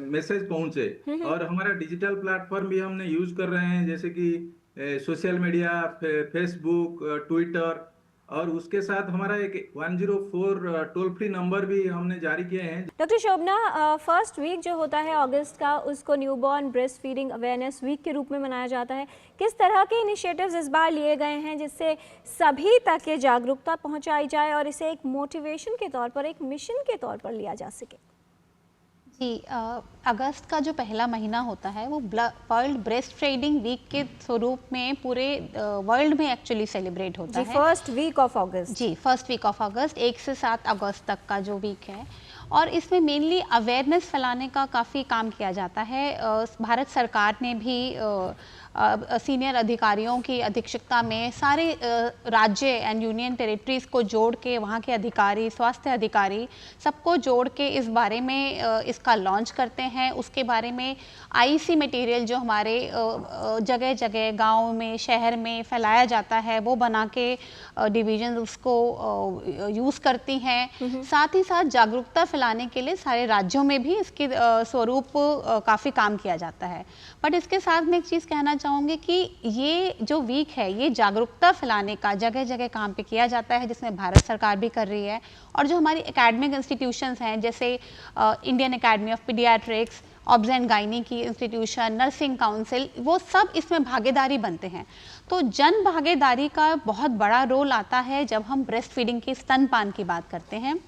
मैसेज पहुंचे। और हमारा डिजिटल प्लेटफॉर्म भी हमने यूज कर रहे हैं, जैसे कि सोशल मीडिया, फेसबुक, ट्विटर, और उसके साथ हमारा एक 104 टोल फ्री नंबर भी हमने जारी किए हैं। डॉक्टर शोभना, फर्स्ट वीक जो होता है अगस्त का, उसको newborn breast feeding awareness week के रूप में मनाया जाता है। किस तरह के इनिशिएटिव्स इस बार लिए गए हैं जिससे सभी तक ये जागरूकता पहुंचाई जाए और इसे एक मोटिवेशन के तौर पर, एक मिशन के तौर पर लिया जा सके? जी, अगस्त का जो पहला महीना होता है वो वर्ल्ड ब्रेस्ट फीडिंग वीक के स्वरूप में पूरे वर्ल्ड में एक्चुअली सेलिब्रेट होता जी, है। First week of August. जी, फर्स्ट वीक ऑफ अगस्त, 1 से 7 अगस्त तक का जो वीक है, और इसमें मेनली अवेयरनेस फैलाने का काफ़ी काम किया जाता है। भारत सरकार ने भी सीनियर अधिकारियों की अध्यक्षता में सारे राज्य एंड यूनियन टेरिटरीज को जोड़ के, वहाँ के अधिकारी, स्वास्थ्य अधिकारी, सबको जोड़ के इस बारे में इसका लॉन्च करते हैं। उसके बारे में आईसी मटेरियल जो हमारे जगह जगह गांव में, शहर में फैलाया जाता है, वो बना के डिवीजन उसको यूज़ करती हैं। साथ ही साथ जागरूकता फैलाने के लिए सारे राज्यों में भी इसके स्वरूप काफ़ी काम किया जाता है। बट इसके साथ में एक चीज़ कहना चाहूँगी कि ये जो वीक है, ये जागरूकता फैलाने का जगह जगह काम पे किया जाता है, जिसमें भारत सरकार भी कर रही है, और जो हमारी एकेडमिक इंस्टीट्यूशंस हैं, जैसे Indian academy of pediatrics, obs and gynae की इंस्टीट्यूशन, नर्सिंग काउंसिल, वो सब इसमें भागीदारी बनते हैं। तो जन भागीदारी का बहुत बड़ा रोल आता है जब हम ब्रेस्ट फीडिंग की, स्तनपान की बात करते हैं।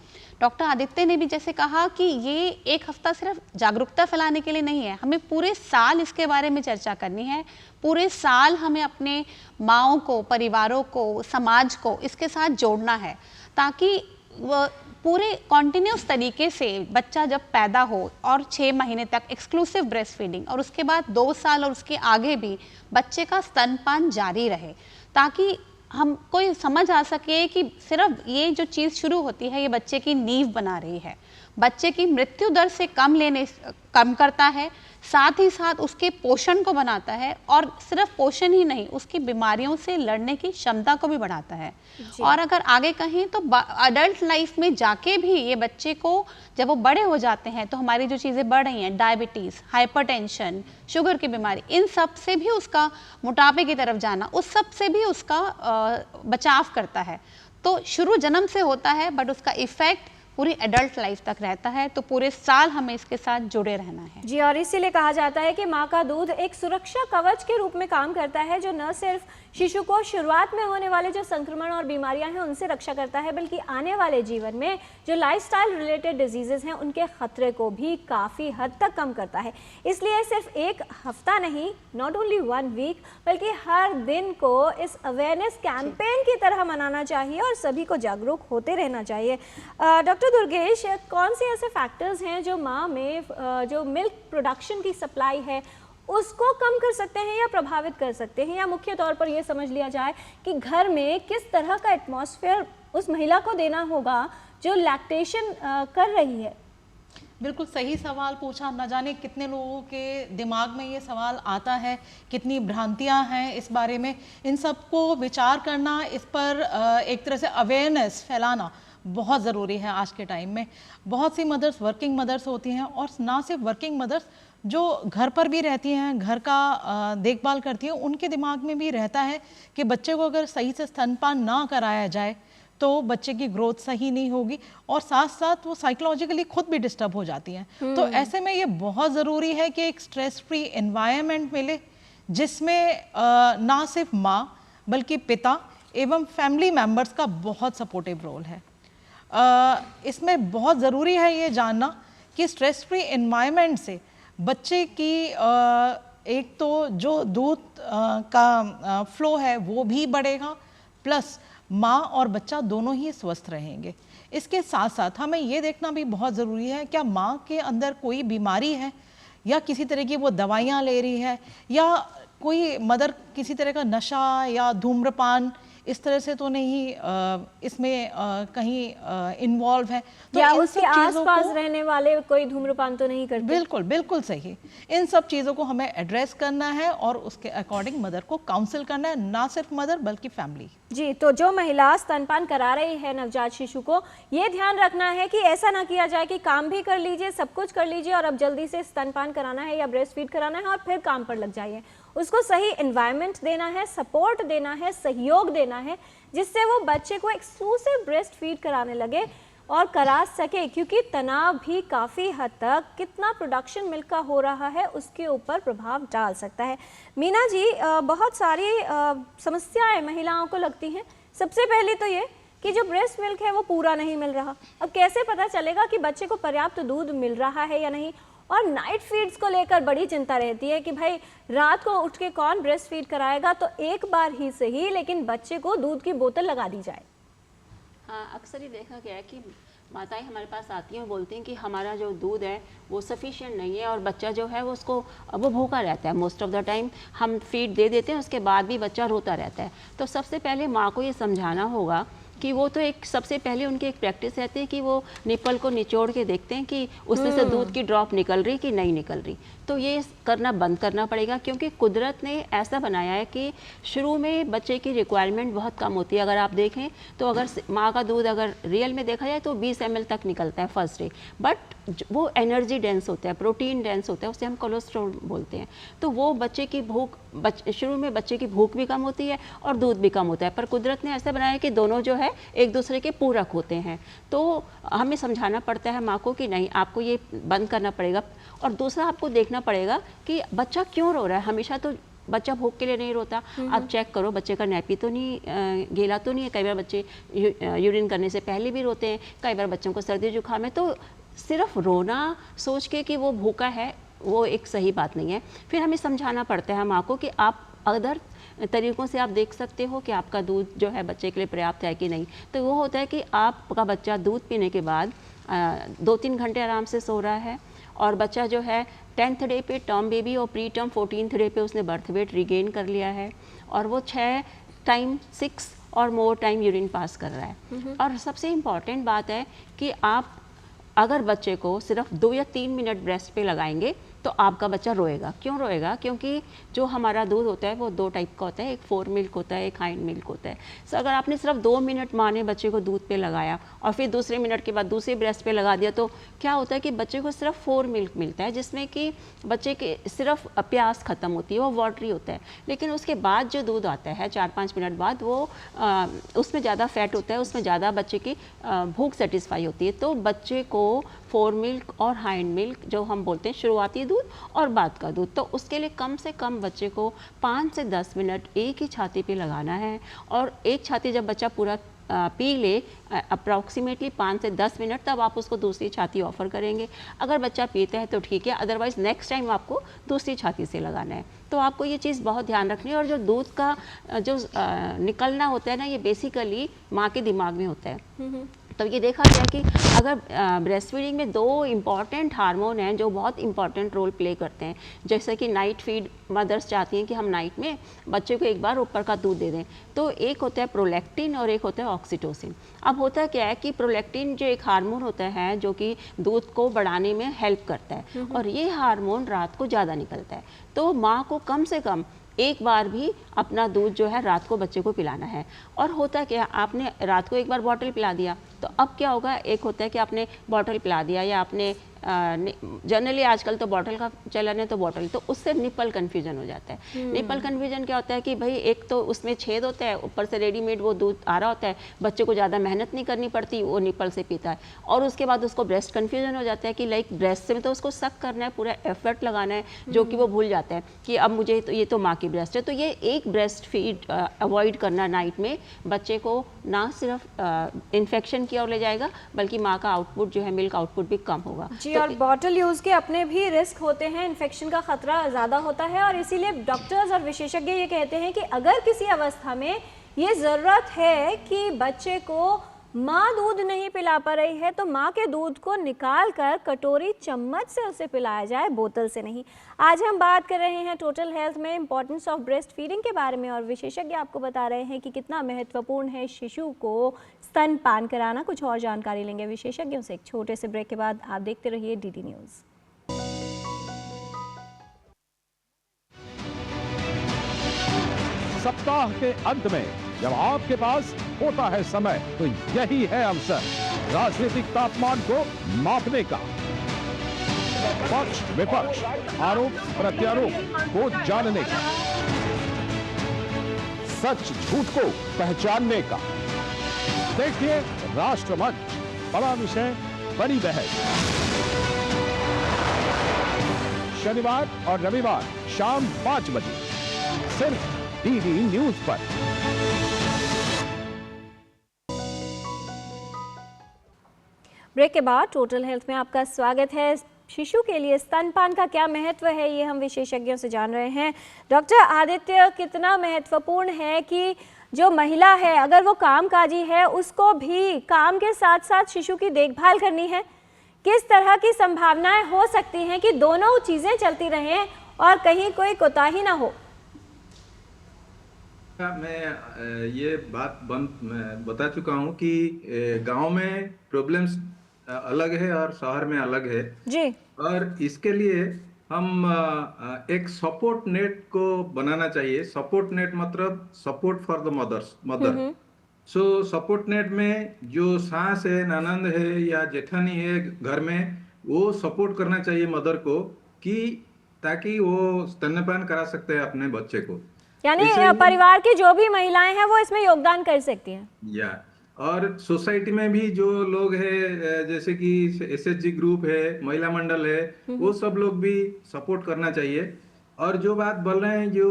डॉक्टर आदित्य ने भी जैसे कहा कि ये एक हफ्ता सिर्फ जागरूकता फैलाने के लिए नहीं है, हमें पूरे साल इसके बारे में चर्चा करनी है। पूरे साल हमें अपने माँओं को, परिवारों को, समाज को इसके साथ जोड़ना है, ताकि वो पूरे कॉन्टिन्यूस तरीके से बच्चा जब पैदा हो और 6 महीने तक एक्सक्लूसिव ब्रेस्ट फीडिंग, और उसके बाद 2 साल और उसके आगे भी बच्चे का स्तनपान जारी रहे, ताकि हमको ये समझ आ सके कि सिर्फ ये जो चीज़ शुरू होती है, ये बच्चे की नींव बना रही है, बच्चे की मृत्यु दर से कम करता है, साथ ही साथ उसके पोषण को बनाता है, और सिर्फ पोषण ही नहीं, उसकी बीमारियों से लड़ने की क्षमता को भी बढ़ाता है। और अगर आगे कहें तो अडल्ट लाइफ में जाके भी ये बच्चे को, जब वो बड़े हो जाते हैं, तो हमारी जो चीज़ें बढ़ रही हैं, डायबिटीज़, हाइपरटेंशन, शुगर की बीमारी, इन सब से भी उसका मोटापे की तरफ जाना, उस सब से भी उसका बचाव करता है। तो शुरू जन्म से होता है, बट उसका इफेक्ट पूरी एडल्ट लाइफ तक रहता है। तो पूरे साल हमें इसके साथ जुड़े रहना है। जी, और इसीलिए कहा जाता है कि माँ का दूध एक सुरक्षा कवच के रूप में काम करता है, जो न सिर्फ शिशु को शुरुआत में होने वाले जो संक्रमण और बीमारियां हैं उनसे रक्षा करता है, बल्कि आने वाले जीवन में जो लाइफस्टाइल रिलेटेड डिजीजेस हैं उनके खतरे को भी काफ़ी हद तक कम करता है। इसलिए सिर्फ एक हफ्ता नहीं, नॉट ओनली 1 वीक, बल्कि हर दिन को इस अवेयरनेस कैंपेन की तरह मनाना चाहिए और सभी को जागरूक होते रहना चाहिए। डॉक्टर दुर्गेश, कौन से ऐसे फैक्टर्स हैं जो माँ में जो मिल्क प्रोडक्शन की सप्लाई है उसको कम कर सकते हैं या प्रभावित कर सकते हैं, या मुख्य तौर पर यह समझ लिया जाए कि घर में किस तरह का एटमॉस्फेयर उस महिला को देना होगा जो लैक्टेशन कर रही है? बिल्कुल सही सवाल पूछा। न जाने कितने लोगों के दिमाग में ये सवाल आता है, कितनी भ्रांतियां हैं इस बारे में। इन सबको विचार करना, इस पर एक तरह से अवेयरनेस फैलाना बहुत ज़रूरी है आज के टाइम में। बहुत सी मदर्स वर्किंग मदर्स होती हैं, और ना सिर्फ वर्किंग मदर्स, जो घर पर भी रहती हैं, घर का देखभाल करती हैं, उनके दिमाग में भी रहता है कि बच्चे को अगर सही से स्तनपान ना कराया जाए तो बच्चे की ग्रोथ सही नहीं होगी, और साथ साथ वो साइकोलॉजिकली खुद भी डिस्टर्ब हो जाती हैं। तो ऐसे में ये बहुत ज़रूरी है कि एक स्ट्रेस फ्री एनवायरनमेंट मिले, जिसमें ना सिर्फ माँ बल्कि पिता एवं फैमिली मेम्बर्स का बहुत सपोर्टिव रोल है। इसमें बहुत ज़रूरी है ये जानना कि स्ट्रेस फ्री एनवायरनमेंट से बच्चे की एक तो जो दूध का फ्लो है वो भी बढ़ेगा, प्लस माँ और बच्चा दोनों ही स्वस्थ रहेंगे। इसके साथ साथ हमें ये देखना भी बहुत ज़रूरी है, क्या माँ के अंदर कोई बीमारी है, या किसी तरह की वो दवाइयाँ ले रही है, या कोई मदर किसी तरह का नशा या धूम्रपान इस तरह से तो नहीं इसमें कहीं इन्वॉल्व है, तो या उसके आसपास रहने वाले कोई धूम्रपान तो नहीं करते। बिल्कुल बिल्कुल सही। इन सब चीज़ों को हमें एड्रेस करना है और उसके अकॉर्डिंग मदर को काउंसिल करना है, ना सिर्फ मदर बल्कि फैमिली। जी, तो जो महिला स्तनपान करा रही है नवजात शिशु को, ये ध्यान रखना है कि ऐसा ना किया जाए कि काम भी कर लीजिए, सब कुछ कर लीजिए और अब जल्दी से स्तनपान कराना है या ब्रेस्ट फीड कराना है और फिर काम पर लग जाइए। उसको सही एनवायरनमेंट देना है, सपोर्ट देना है, सहयोग देना है, जिससे वो बच्चे को एक्सक्लूसिव ब्रेस्ट फीड कराने लगे और करा सके, क्योंकि तनाव भी काफ़ी हद तक कितना प्रोडक्शन मिल्क का हो रहा है उसके ऊपर प्रभाव डाल सकता है। मीना जी, बहुत सारी समस्याएं महिलाओं को लगती हैं। सबसे पहले तो ये कि जो ब्रेस्ट मिल्क है वो पूरा नहीं मिल रहा। अब कैसे पता चलेगा कि बच्चे को पर्याप्त दूध मिल रहा है या नहीं? और नाइट फीड्स को लेकर बड़ी चिंता रहती है कि भाई रात को उठ के कौन ब्रेस्ट फीड कराएगा, तो एक बार ही सही लेकिन बच्चे को दूध की बोतल लगा दी जाए। हाँ, अक्सर ये देखा गया है कि माताएं हमारे पास आती हैं और बोलती हैं कि हमारा जो दूध है वो सफिशिएंट नहीं है और बच्चा जो है वो भूखा रहता है। मोस्ट ऑफ द टाइम हम फीड दे देते हैं, उसके बाद भी बच्चा रोता रहता है। तो सबसे पहले माँ को ये समझाना होगा कि वो तो एक सबसे पहले उनकी एक प्रैक्टिस रहती है कि वो निप्पल को निचोड़ के देखते हैं कि उसमें से दूध की ड्रॉप निकल रही कि नहीं निकल रही। तो ये करना बंद करना पड़ेगा, क्योंकि कुदरत ने ऐसा बनाया है कि शुरू में बच्चे की रिक्वायरमेंट बहुत कम होती है। अगर आप देखें तो अगर माँ का दूध अगर रियल में देखा जाए तो 20 ml तक निकलता है फर्स्ट डे, बट वो एनर्जी डेंस होता है, प्रोटीन डेंस होता है, उसे हम कोलेस्ट्रॉल बोलते हैं। तो वो बच्चे की भूख शुरू में बच्चे की भूख भी कम होती है और दूध भी कम होता है। पर कुदरत ने ऐसा बनाया कि दोनों जो है एक दूसरे के पूरक होते हैं। तो हमें समझाना पड़ता है माँ को कि नहीं, आपको ये बंद करना पड़ेगा। और दूसरा, आपको देखना पड़ेगा कि बच्चा क्यों रो रहा है। हमेशा तो बच्चा भूख के लिए नहीं रोता। आप चेक करो बच्चे का नैपी तो नहीं गीला तो नहीं है। कई बार बच्चे यूरिन करने से पहले भी रोते हैं, कई बार बच्चों को सर्दी जुकाम है। तो सिर्फ रोना सोच के कि वो भूखा है वो एक सही बात नहीं है। फिर हमें समझाना पड़ता है माँ को कि आप अदर तरीक़ों से आप देख सकते हो कि आपका दूध जो है बच्चे के लिए पर्याप्त है कि नहीं। तो वो होता है कि आपका बच्चा दूध पीने के बाद 2-3 घंटे आराम से सो रहा है और बच्चा जो है 10th डे पे टर्म बेबी और प्री टर्म 14th डे पे उसने बर्थ वेट रिगेन कर लिया है और वो 6 और मोर टाइम यूरिन पास कर रहा है। और सबसे इम्पॉर्टेंट बात है कि आप अगर बच्चे को सिर्फ 2 या 3 मिनट ब्रेस्ट पे लगाएंगे तो आपका बच्चा रोएगा। क्यों रोएगा? क्योंकि जो हमारा दूध होता है वो 2 टाइप का होता है, एक 4 मिल्क होता है, एक हाइंड मिल्क होता है। सो अगर आपने सिर्फ 2 मिनट माँ ने बच्चे को दूध पे लगाया और फिर दूसरे मिनट के बाद दूसरे ब्रेस्ट पे लगा दिया, तो क्या होता है कि बच्चे को सिर्फ 4 मिल्क मिलता है, जिसमें कि बच्चे के सिर्फ प्यास ख़त्म होती है, वो वाटरी होता है। लेकिन उसके बाद जो दूध आता है 4-5 मिनट बाद वो उसमें ज़्यादा फैट होता है, उसमें ज़्यादा बच्चे की भूख सेटिस्फाई होती है। तो बच्चे को 4 मिल्क और हाइंड मिल्क जो हम बोलते हैं शुरुआती दूध और बाद का दूध, तो उसके लिए कम से कम बच्चे को 5 से 10 मिनट एक ही छाती पे लगाना है। और एक छाती जब बच्चा पूरा पी ले अप्रॉक्सीमेटली 5 से 10 मिनट, तब आप उसको दूसरी छाती ऑफ़र करेंगे। अगर बच्चा पीता है तो ठीक है, अदरवाइज़ नेक्स्ट टाइम आपको दूसरी छाती से लगाना है। तो आपको ये चीज़ बहुत ध्यान रखनी है। और जो दूध का जो निकलना होता है ना, ये बेसिकली माँ के दिमाग में होता है। तो ये देखा गया कि अगर ब्रेस्ट फीडिंग में 2 इम्पॉर्टेंट हार्मोन हैं जो बहुत इंपॉर्टेंट रोल प्ले करते हैं, जैसे कि नाइट फीड मदर्स चाहती हैं कि हम नाइट में बच्चे को एक बार ऊपर का दूध दे दें, तो एक होता है प्रोलैक्टिन और एक होता है ऑक्सीटोसिन। अब होता क्या है कि प्रोलैक्टिन जो एक हार्मोन होता है जो कि दूध को बढ़ाने में हेल्प करता है और ये हार्मोन रात को ज़्यादा निकलता है। तो माँ को कम से कम एक बार भी अपना दूध जो है रात को बच्चे को पिलाना है। और होता क्या, आपने रात को एक बार बॉटल पिला दिया तो अब क्या होगा, एक होता है कि आपने बॉटल पिला दिया या आपने जनरली आजकल तो बॉटल का चलन है तो बॉटल, तो उससे निप्पल कन्फ्यूजन हो जाता है। निप्पल कन्फ्यूजन क्या होता है कि भाई एक तो उसमें छेद होता है, ऊपर से रेडीमेड वो दूध आ रहा होता है, बच्चे को ज़्यादा मेहनत नहीं करनी पड़ती, वो निप्पल से पीता है। और उसके बाद उसको ब्रेस्ट कन्फ्यूजन हो जाता है कि लाइक ब्रेस्ट से तो उसको सक करना है, पूरा एफर्ट लगाना है, जो कि वो भूल जाता है कि अब मुझे तो ये तो माँ की ब्रेस्ट है। तो ये एक ब्रेस्ट फीड अवॉइड करना नाइट में बच्चे को ना सिर्फ इन्फेक्शन की ओर ले जाएगा, बल्कि माँ का आउटपुट जो है मिल्क आउटपुट भी कम होगा। और बॉटल यूज़ के अपने भी रिस्क होते हैं, इन्फेक्शन का खतरा ज़्यादा होता है और इसीलिए डॉक्टर्स और विशेषज्ञ ये कहते हैं कि अगर किसी अवस्था में ये ज़रूरत है कि बच्चे को माँ दूध नहीं पिला पा रही है तो माँ के दूध को निकाल कर कटोरी चम्मच से उसे पिलाया जाए, बोतल से नहीं। आज हम बात कर रहे हैं टोटल हेल्थ में इम्पॉर्टेंस ऑफ ब्रेस्ट फीडिंग के बारे में और विशेषज्ञ आपको बता रहे हैं कि कितना महत्वपूर्ण है शिशु को स्तनपान कराना। कुछ और जानकारी लेंगे विशेषज्ञों से एक छोटे से ब्रेक के बाद। आप देखते रहिए डीडी न्यूज़। सप्ताह के अंत में जब आपके पास होता है समय तो यही है अवसर राजनीतिक तापमान को मापने का, पक्ष विपक्ष आरोप प्रत्यारोप को जानने का, सच झूठ को पहचानने का। देखिए राष्ट्रमंच, बड़ा विषय बड़ी बहस, शनिवार और रविवार शाम 5 बजे सिर्फ डीडी न्यूज पर। ब्रेक के बाद टोटल हेल्थ में आपका स्वागत है। शिशु के लिए स्तनपान का क्या महत्व है, ये हम विशेषज्ञों से जान रहे हैं। डॉक्टर आदित्य, कितना महत्वपूर्ण है कि जो महिला है अगर वो कामकाजी है उसको भी काम के साथ साथ शिशु की देखभाल करनी है? किस तरह की संभावनाएं हो सकती हैं कि दोनों चीज़ें चलती रहें और कहीं कोई कोताही ना हो? मैं ये बात बता चुका हूँ कि गांव में प्रॉब्लम्स अलग है और शहर में अलग है जी। और इसके लिए हम एक सपोर्ट नेट को बनाना चाहिए। सपोर्ट नेट मतलब support for the mother. So support net में जो सास है, ननंद है या जेठानी है घर में, वो सपोर्ट करना चाहिए मदर को कि ताकि वो स्तनपान करा सकते हैं अपने बच्चे को। यानी परिवार की जो भी महिलाएं हैं वो इसमें योगदान कर सकती हैं। या और सोसाइटी में भी जो लोग हैं जैसे कि एसएचजी ग्रुप है, महिला मंडल है, वो सब लोग भी सपोर्ट करना चाहिए। और जो बात बोल रहे हैं जो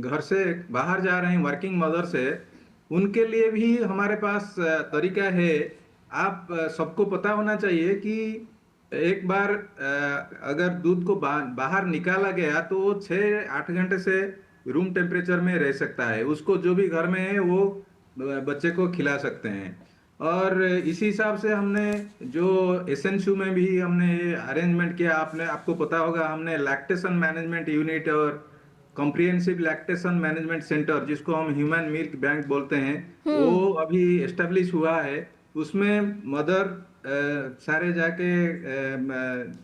घर से बाहर जा रहे हैं वर्किंग मदर्स है, उनके लिए भी हमारे पास तरीका है। आप सबको पता होना चाहिए कि एक बार अगर दूध को बाहर निकाला गया तो वो 6-8 घंटे से रूम टेम्परेचर में रह सकता है। उसको जो भी घर में है वो बच्चे को खिला सकते हैं। और इसी हिसाब से हमने जो एसएनसू में भी हमने अरेंजमेंट किया, आपको पता होगा, हमने लैक्टेशन मैनेजमेंट यूनिट और कॉम्प्रिहेंसिव लैक्टेशन मैनेजमेंट सेंटर, जिसको हम ह्यूमन मिल्क बैंक बोलते हैं, वो अभी एस्टेब्लिश हुआ है। उसमें मदर सारे जाके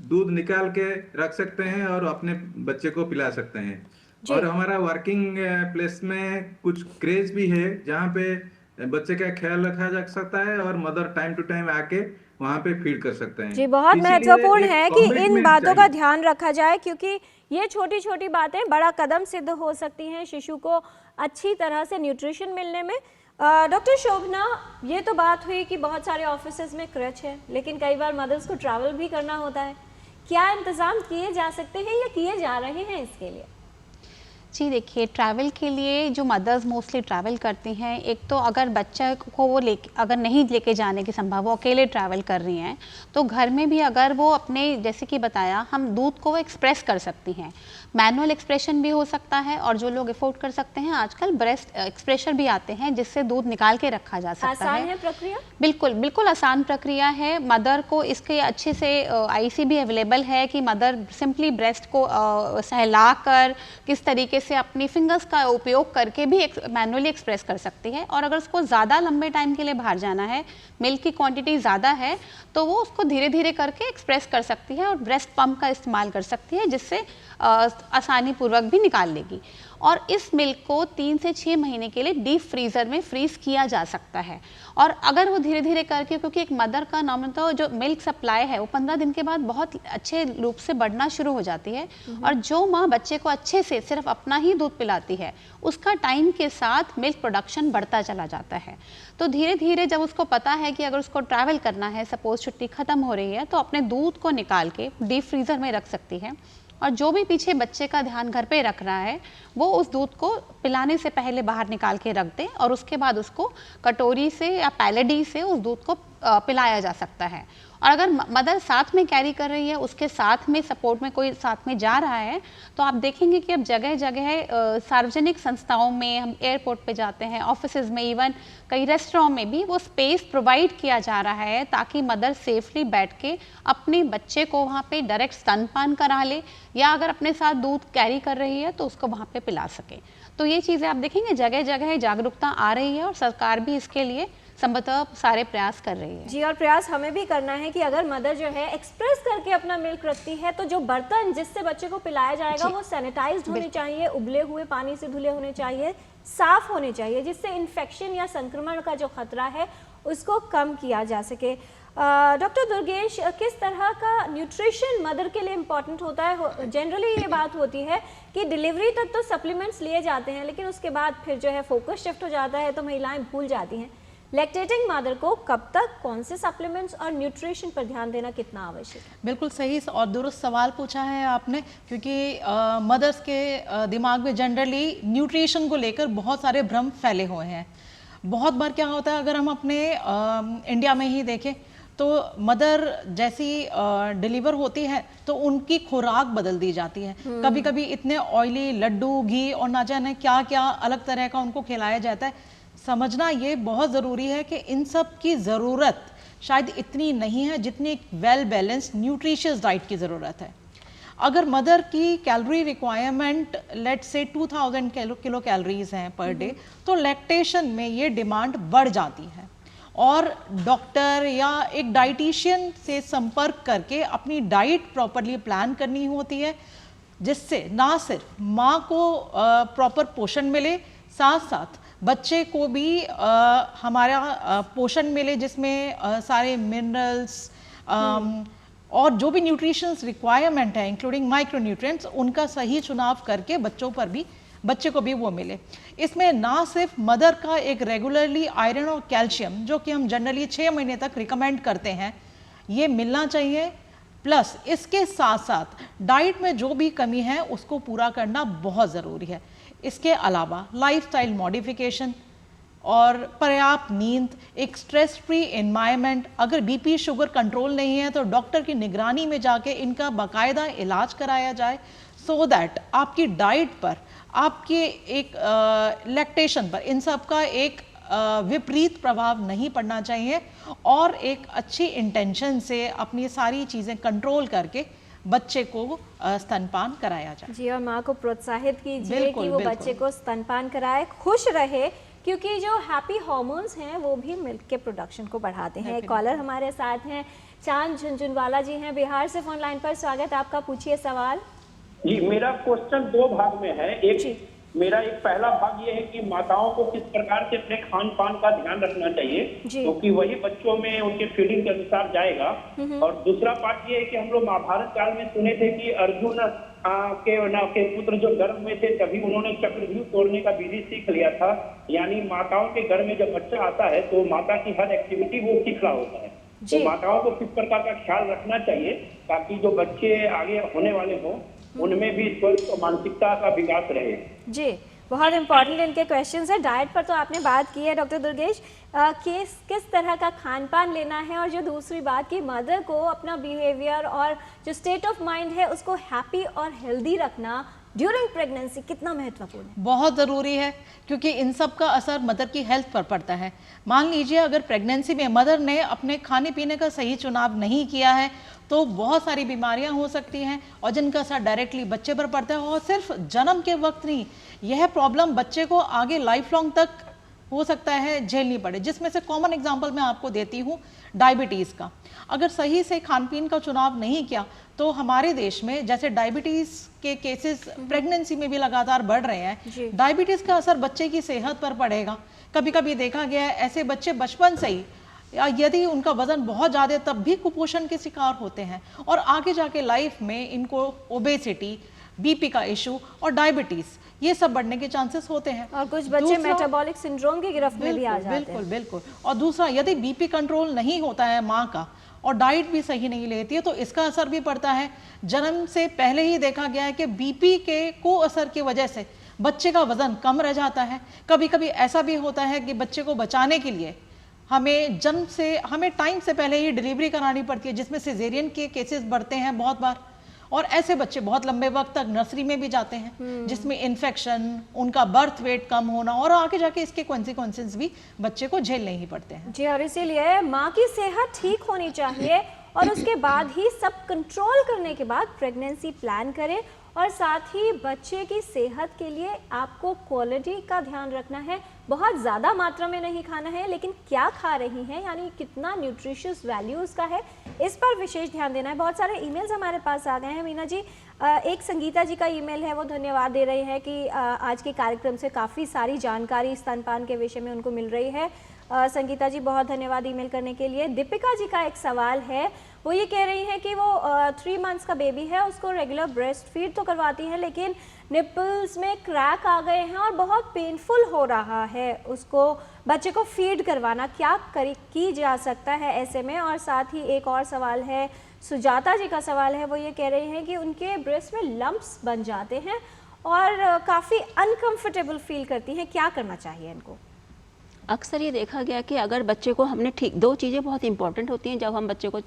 दूध निकाल के रख सकते हैं और अपने बच्चे को पिला सकते हैं। और हमारा वर्किंग प्लेस में कुछ क्रेज भी है जहाँ पे बच्चे का ख्याल रखा जा सकता है और मदर टाइम टू टाइम आके वहाँ पे फीड कर सकते हैं। जी, बहुत महत्वपूर्ण है कि इन बातों का ध्यान रखा जाए, क्योंकि ये छोटी छोटी बातें बड़ा कदम सिद्ध हो सकती हैं शिशु को अच्छी तरह से न्यूट्रिशन मिलने में। डॉक्टर शोभना, ये तो बात हुई कि बहुत सारे ऑफिसेज में क्रच है, लेकिन कई बार मदर्स को ट्रैवल भी करना होता है। क्या इंतजाम किए जा सकते हैं या किए जा रहे हैं इसके लिए? जी देखिए, ट्रैवल के लिए जो मदर्स मोस्टली ट्रैवल करती हैं, एक तो अगर बच्चा को वो अगर नहीं लेके जाने की संभव, वो अकेले ट्रैवल कर रही हैं, तो घर में भी अगर वो अपने, जैसे कि बताया, हम दूध को वो एक्सप्रेस कर सकती हैं। मैनुअल एक्सप्रेशन भी हो सकता है और जो लोग अफोर्ड कर सकते हैं, आजकल ब्रेस्ट एक्सप्रेशर भी आते हैं जिससे दूध निकाल के रखा जा सकता है। आसान है प्रक्रिया? बिल्कुल बिल्कुल आसान प्रक्रिया है। मदर को इसके अच्छे से आईसी भी अवेलेबल है कि मदर सिंपली ब्रेस्ट को सहला कर किस तरीके से अपनी फिंगर्स का उपयोग करके भी मैनुअली एक्सप्रेस कर सकती है। और अगर उसको ज़्यादा लंबे टाइम के लिए बाहर जाना है, मिल्क की क्वांटिटी ज़्यादा है, तो वो उसको धीरे धीरे करके एक्सप्रेस कर सकती है और ब्रेस्ट पंप का इस्तेमाल कर सकती है, जिससे आसानी पूर्वक भी निकाल लेगी। और इस मिल्क को 3 से 6 महीने के लिए डीप फ्रीज़र में फ्रीज़ किया जा सकता है। और अगर वो धीरे धीरे करके, क्योंकि एक मदर का नॉर्मल जो मिल्क सप्लाई है वो 15 दिन के बाद बहुत अच्छे रूप से बढ़ना शुरू हो जाती है। और जो माँ बच्चे को अच्छे से सिर्फ अपना ही दूध पिलाती है, उसका टाइम के साथ मिल्क प्रोडक्शन बढ़ता चला जाता है। तो धीरे धीरे जब उसको पता है कि अगर उसको ट्रैवल करना है, सपोज छुट्टी ख़त्म हो रही है, तो अपने दूध को निकाल के डीप फ्रीज़र में रख सकती है। और जो भी पीछे बच्चे का ध्यान घर पे रख रहा है, वो उस दूध को पिलाने से पहले बाहर निकाल के रख दें और उसके बाद उसको कटोरी से या पैलेडी से उस दूध को पिलाया जा सकता है। और अगर मदर साथ में कैरी कर रही है, उसके साथ में सपोर्ट में कोई साथ में जा रहा है, तो आप देखेंगे कि अब जगह जगह सार्वजनिक संस्थाओं में, हम एयरपोर्ट पे जाते हैं, ऑफिसेज में, इवन कई रेस्टोरेंट में भी वो स्पेस प्रोवाइड किया जा रहा है ताकि मदर सेफली बैठ के अपने बच्चे को वहाँ पे डायरेक्ट स्तनपान करा ले, या अगर अपने साथ दूध कैरी कर रही है तो उसको वहाँ पे पिला सके। तो ये चीज़ें आप देखेंगे जगह जगह जागरूकता आ रही है और सरकार भी इसके लिए संभवतः सारे प्रयास कर रही है। जी, और प्रयास हमें भी करना है कि अगर मदर जो है एक्सप्रेस करके अपना मिल्क रखती है, तो जो बर्तन जिससे बच्चे को पिलाया जाएगा वो सैनिटाइज्ड होने चाहिए, उबले हुए पानी से धुले होने चाहिए, साफ होने चाहिए, जिससे इन्फेक्शन या संक्रमण का जो खतरा है उसको कम किया जा सके। डॉक्टर दुर्गेश, किस तरह का न्यूट्रिशन मदर के लिए इम्पॉर्टेंट होता है? जनरली ये बात होती है कि डिलीवरी तक तो सप्लीमेंट्स लिए जाते हैं, लेकिन उसके बाद फिर जो है फोकस शिफ्ट हो जाता है तो महिलाएं भूल जाती हैं। लैक्टेटिंग मदर को कब तक कौन से सप्लीमेंट्स और न्यूट्रिशन पर ध्यान देना कितना आवश्यक है? बिल्कुल सही और दुरुस्त सवाल पूछा है आपने, क्योंकि मदर्स के दिमाग में जनरली न्यूट्रिशन को लेकर बहुत सारे भ्रम फैले हुए हैं। बहुत बार क्या होता है, अगर हम अपने इंडिया में ही देखें तो मदर जैसी डिलीवर होती है तो उनकी खुराक बदल दी जाती है। कभी कभी इतने ऑयली लड्डू, घी और ना जाने क्या क्या अलग तरह का उनको खिलाया जाता है। समझना ये बहुत ज़रूरी है कि इन सब की ज़रूरत शायद इतनी नहीं है जितनी एक वेल बैलेंस्ड न्यूट्रिशियस डाइट की ज़रूरत है। अगर मदर की कैलोरी रिक्वायरमेंट लेट से 2000 किलो कैलोरीज हैं पर डे, तो लैक्टेशन में ये डिमांड बढ़ जाती है और डॉक्टर या एक डाइटिशियन से संपर्क करके अपनी डाइट प्रॉपरली प्लान करनी होती है, जिससे ना सिर्फ माँ को प्रॉपर पोषण मिले, साथ साथ बच्चे को भी हमारा पोषण मिले, जिसमें सारे मिनरल्स और जो भी न्यूट्रिशंस रिक्वायरमेंट है इंक्लूडिंग माइक्रोन्यूट्रिएंट्स, उनका सही चुनाव करके बच्चे को भी वो मिले। इसमें ना सिर्फ मदर का एक रेगुलरली आयरन और कैल्शियम, जो कि हम जनरली 6 महीने तक रिकमेंड करते हैं, ये मिलना चाहिए, प्लस इसके साथ साथ डाइट में जो भी कमी है उसको पूरा करना बहुत ज़रूरी है। इसके अलावा लाइफस्टाइल मॉडिफिकेशन और पर्याप्त नींद, एक स्ट्रेस फ्री एनवायरनमेंट, अगर बीपी शुगर कंट्रोल नहीं है तो डॉक्टर की निगरानी में जाके इनका बाकायदा इलाज कराया जाए, सो दैट आपकी डाइट पर, आपके एक लैक्टेशन पर इन सब का एक विपरीत प्रभाव नहीं पड़ना चाहिए और एक अच्छी इंटेंशन से अपनी सारी चीज़ें कंट्रोल करके बच्चे को स्तनपान कराया जाए। जी, और माँ को प्रोत्साहित कीजिए बिल्कुल, कि वो बिल्कुल। बच्चे को स्तनपान कराए, खुश रहे, क्योंकि जो हैप्पी हार्मोन्स हैं वो भी मिल्क के प्रोडक्शन को बढ़ाते हैं। एक कॉलर हमारे साथ हैं, चांद झुंझुनवाला जी हैं बिहार से फोन लाइन पर। स्वागत है आपका, पूछिए सवाल। जी, मेरा क्वेश्चन 2 भाग में है। मेरा एक पहला भाग ये है कि माताओं को किस प्रकार से अपने खान पान का ध्यान रखना चाहिए, क्योंकि वही बच्चों में उनके फीडिंग के अनुसार जाएगा। और दूसरा पार्ट ये है कि हम लोग महाभारत काल में सुने थे कि अर्जुन के पुत्र जो गर्भ में थे तभी उन्होंने चक्रव्यूह तोड़ने का विधि सीख लिया था। यानी माताओं के घर में जब बच्चा आता है तो माता की हर एक्टिविटी वो सीख रहा होता है। तो माताओं को किस प्रकार का ख्याल रखना चाहिए ताकि जो बच्चे आगे होने वाले हों उनमें भी स्वस्थ और मानसिकता का विकास रहे। जी, बहुत इंपॉर्टेंट इनके क्वेश्चंस है। डाइट पर तो आपने बात की है डॉक्टर दुर्गेश, किस तरह का खान पान लेना है, और जो दूसरी बात कि मदर को अपना बिहेवियर और जो स्टेट ऑफ माइंड है उसको हैप्पी और हेल्दी रखना ड्यूरिंग प्रेगनेंसी कितना महत्वपूर्ण है? बहुत ज़रूरी है, क्योंकि इन सब का असर मदर की हेल्थ पर पड़ता है। मान लीजिए अगर प्रेगनेंसी में मदर ने अपने खाने पीने का सही चुनाव नहीं किया है तो बहुत सारी बीमारियां हो सकती हैं और जिनका असर डायरेक्टली बच्चे पर पड़ता है। और सिर्फ जन्म के वक्त नहीं, यह प्रॉब्लम बच्चे को आगे लाइफ लॉन्ग तक हो सकता है झेलनी पड़े, जिसमें से कॉमन एग्जांपल मैं आपको देती हूँ डायबिटीज़ का। अगर सही से खान पीन का चुनाव नहीं किया तो हमारे देश में जैसे डायबिटीज़ के केसेस प्रेगनेंसी में भी लगातार बढ़ रहे हैं, डायबिटीज़ का असर बच्चे की सेहत पर पड़ेगा। कभी कभी देखा गया है ऐसे बच्चे बचपन से ही, या यदि उनका वजन बहुत ज़्यादा तब भी कुपोषण के शिकार होते हैं और आगे जाके लाइफ में इनको ओबेसिटी, बीपी का इशू और डायबिटीज़ ये सब बढ़ने के चांसेस होते हैं। और कुछ बच्चे मेटाबॉलिक सिंड्रोम की गिरफ्त में भी आ जाते हैं। बिल्कुल बिल्कुल। और दूसरा, यदि बीपी कंट्रोल नहीं होता है माँ का और डाइट भी सही नहीं लेती है तो इसका असर भी पड़ता है। जन्म से पहले ही देखा गया है कि बीपी के को असर की वजह से बच्चे का वजन कम रह जाता है। कभी कभी ऐसा भी होता है कि बच्चे को बचाने के लिए हमें टाइम से पहले ही डिलीवरी करानी पड़ती है, जिसमें सिजेरियन के केसेस बढ़ते हैं बहुत बार। और ऐसे बच्चे बहुत लंबे वक्त तक नर्सरी में भी जाते हैं, जिसमें इन्फेक्शन, उनका बर्थ वेट कम होना और आगे जाके इसके कॉन्सिक्वेंसेस भी बच्चे को झेलने ही पड़ते हैं। जी, और इसीलिए माँ की सेहत ठीक होनी चाहिए और उसके बाद ही सब कंट्रोल करने के बाद प्रेगनेंसी प्लान करें। और साथ ही बच्चे की सेहत के लिए आपको क्वालिटी का ध्यान रखना है। बहुत ज़्यादा मात्रा में नहीं खाना है, लेकिन क्या खा रही हैं, यानी कितना न्यूट्रिशियस वैल्यू उसका है, इस पर विशेष ध्यान देना है। बहुत सारे ईमेल्स हमारे पास आ गए हैं मीना जी। एक संगीता जी का ईमेल है, वो धन्यवाद दे रहे हैं कि आज के कार्यक्रम से काफ़ी सारी जानकारी स्तनपान के विषय में उनको मिल रही है। संगीता जी बहुत धन्यवाद ईमेल करने के लिए। दीपिका जी का एक सवाल है, वो ये कह रही हैं कि वो 3 मंथ्स का बेबी है, उसको रेगुलर ब्रेस्ट फीड तो करवाती हैं लेकिन निपल्स में क्रैक आ गए हैं और बहुत पेनफुल हो रहा है उसको बच्चे को फीड करवाना, क्या की जा सकता है ऐसे में? और साथ ही एक और सवाल है, सुजाता जी का सवाल है, वो ये कह रही हैं कि उनके ब्रेस्ट में लम्प्स बन जाते हैं और काफ़ी अनकंफर्टेबल फील करती हैं, क्या करना चाहिए इनको? अक्सर ये देखा गया कि अगर बच्चे को हमने ठीक, दो चीज़ें बहुत इंपॉर्टेंट होती हैं जब हम बच्चे को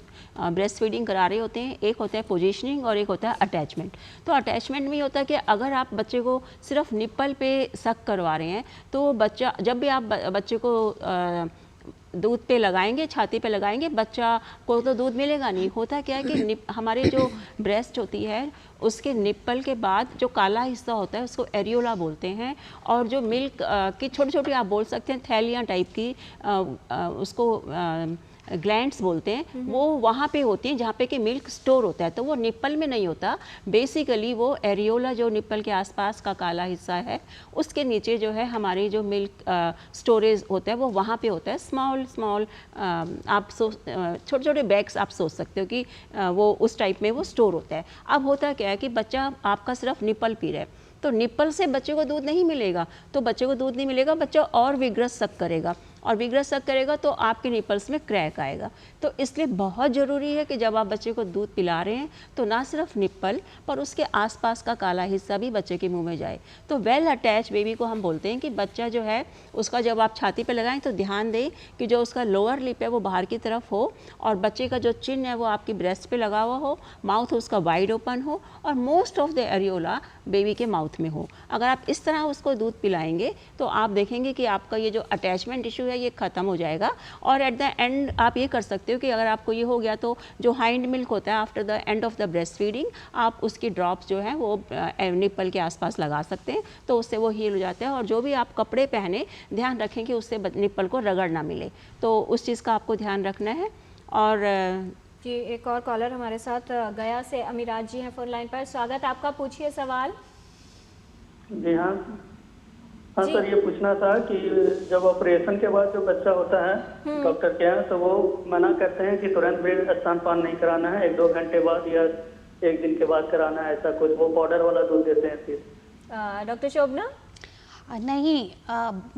ब्रेस्ट फीडिंग करा रहे होते हैं। एक होता है पोजीशनिंग और एक होता है अटैचमेंट। तो अटैचमेंट में होता है कि अगर आप बच्चे को सिर्फ निप्पल पे सक करवा रहे हैं तो बच्चा, जब भी आप बच्चे को दूध पे लगाएंगे, छाती पे लगाएंगे, बच्चा को तो दूध मिलेगा नहीं। होता क्या है कि हमारे जो ब्रेस्ट होती है उसके निप्पल के बाद जो काला हिस्सा होता है उसको एरियोला बोलते हैं, और जो मिल्क की छोटी छोटी, आप बोल सकते हैं थैलियाँ टाइप की, उसको ग्लैंड्स बोलते हैं, वो वहाँ पे होती हैं जहाँ पे कि मिल्क स्टोर होता है। तो वो निप्पल में नहीं होता, बेसिकली वो एरियोला जो निप्पल के आसपास का काला हिस्सा है उसके नीचे जो है हमारी जो मिल्क स्टोरेज होता है वो वहाँ पे होता है। स्मॉल स्मॉल आप छोटे छोटे बैग्स आप सोच सकते हो कि वो उस टाइप में वो स्टोर होता है। अब होता क्या है कि बच्चा आपका सिर्फ निप्पल पी रहा है, तो निप्पल से बच्चे को दूध नहीं मिलेगा, तो बच्चे को दूध नहीं मिलेगा, बच्चा और विग्रस सक करेगा, और विग्रस सक करेगा तो आपके निपल्स में क्रैक आएगा। तो इसलिए बहुत ज़रूरी है कि जब आप बच्चे को दूध पिला रहे हैं तो ना सिर्फ निप्पल पर उसके आसपास का काला हिस्सा भी बच्चे के मुंह में जाए। तो वेल अटैच बेबी को हम बोलते हैं कि बच्चा जो है उसका जब आप छाती पे लगाएं तो ध्यान दें कि जो उसका लोअर लिप है वो बाहर की तरफ हो, और बच्चे का जो चिन है वो आपकी ब्रेस्ट पे लगा हुआ हो, माउथ उसका वाइड ओपन हो, और most of the areola baby के माउथ में हो। अगर आप इस तरह उसको दूध पिलाएंगे तो आप देखेंगे कि आपका ये जो अटैचमेंट इशू है ये ख़त्म हो जाएगा। और एट द एंड आप ये कर सकते हो कि अगर आपको ये हो गया तो जो हाइंड मिल्क होता है after the end of the breast feeding आप उसकी ड्रॉप्स जो है वो निप्पल के आसपास लगा सकते हैं, तो उससे वो हील हो जाता है। और जो भी आप कपड़े पहने ध्यान रखें कि उससे निप्पल को रगड़ ना मिले, तो उस चीज़ का आपको ध्यान रखना है। और जी एक और कॉलर हमारे साथ गया से अमीराज जी हैं फोन लाइन पर। स्वागत आपका, पूछिए सवाल। जी हाँ सर, ये पूछना था कि जब ऑपरेशन के बाद जो बच्चा होता है डॉक्टर के यहाँ, तो वो मना करते हैं कि तुरंत भी स्तनपान नहीं कराना है, 1-2 घंटे बाद या 1 दिन के बाद कराना है, ऐसा कुछ। वो पाउडर वाला दूध देते हैं फिर। डॉक्टर शोभना? नहीं,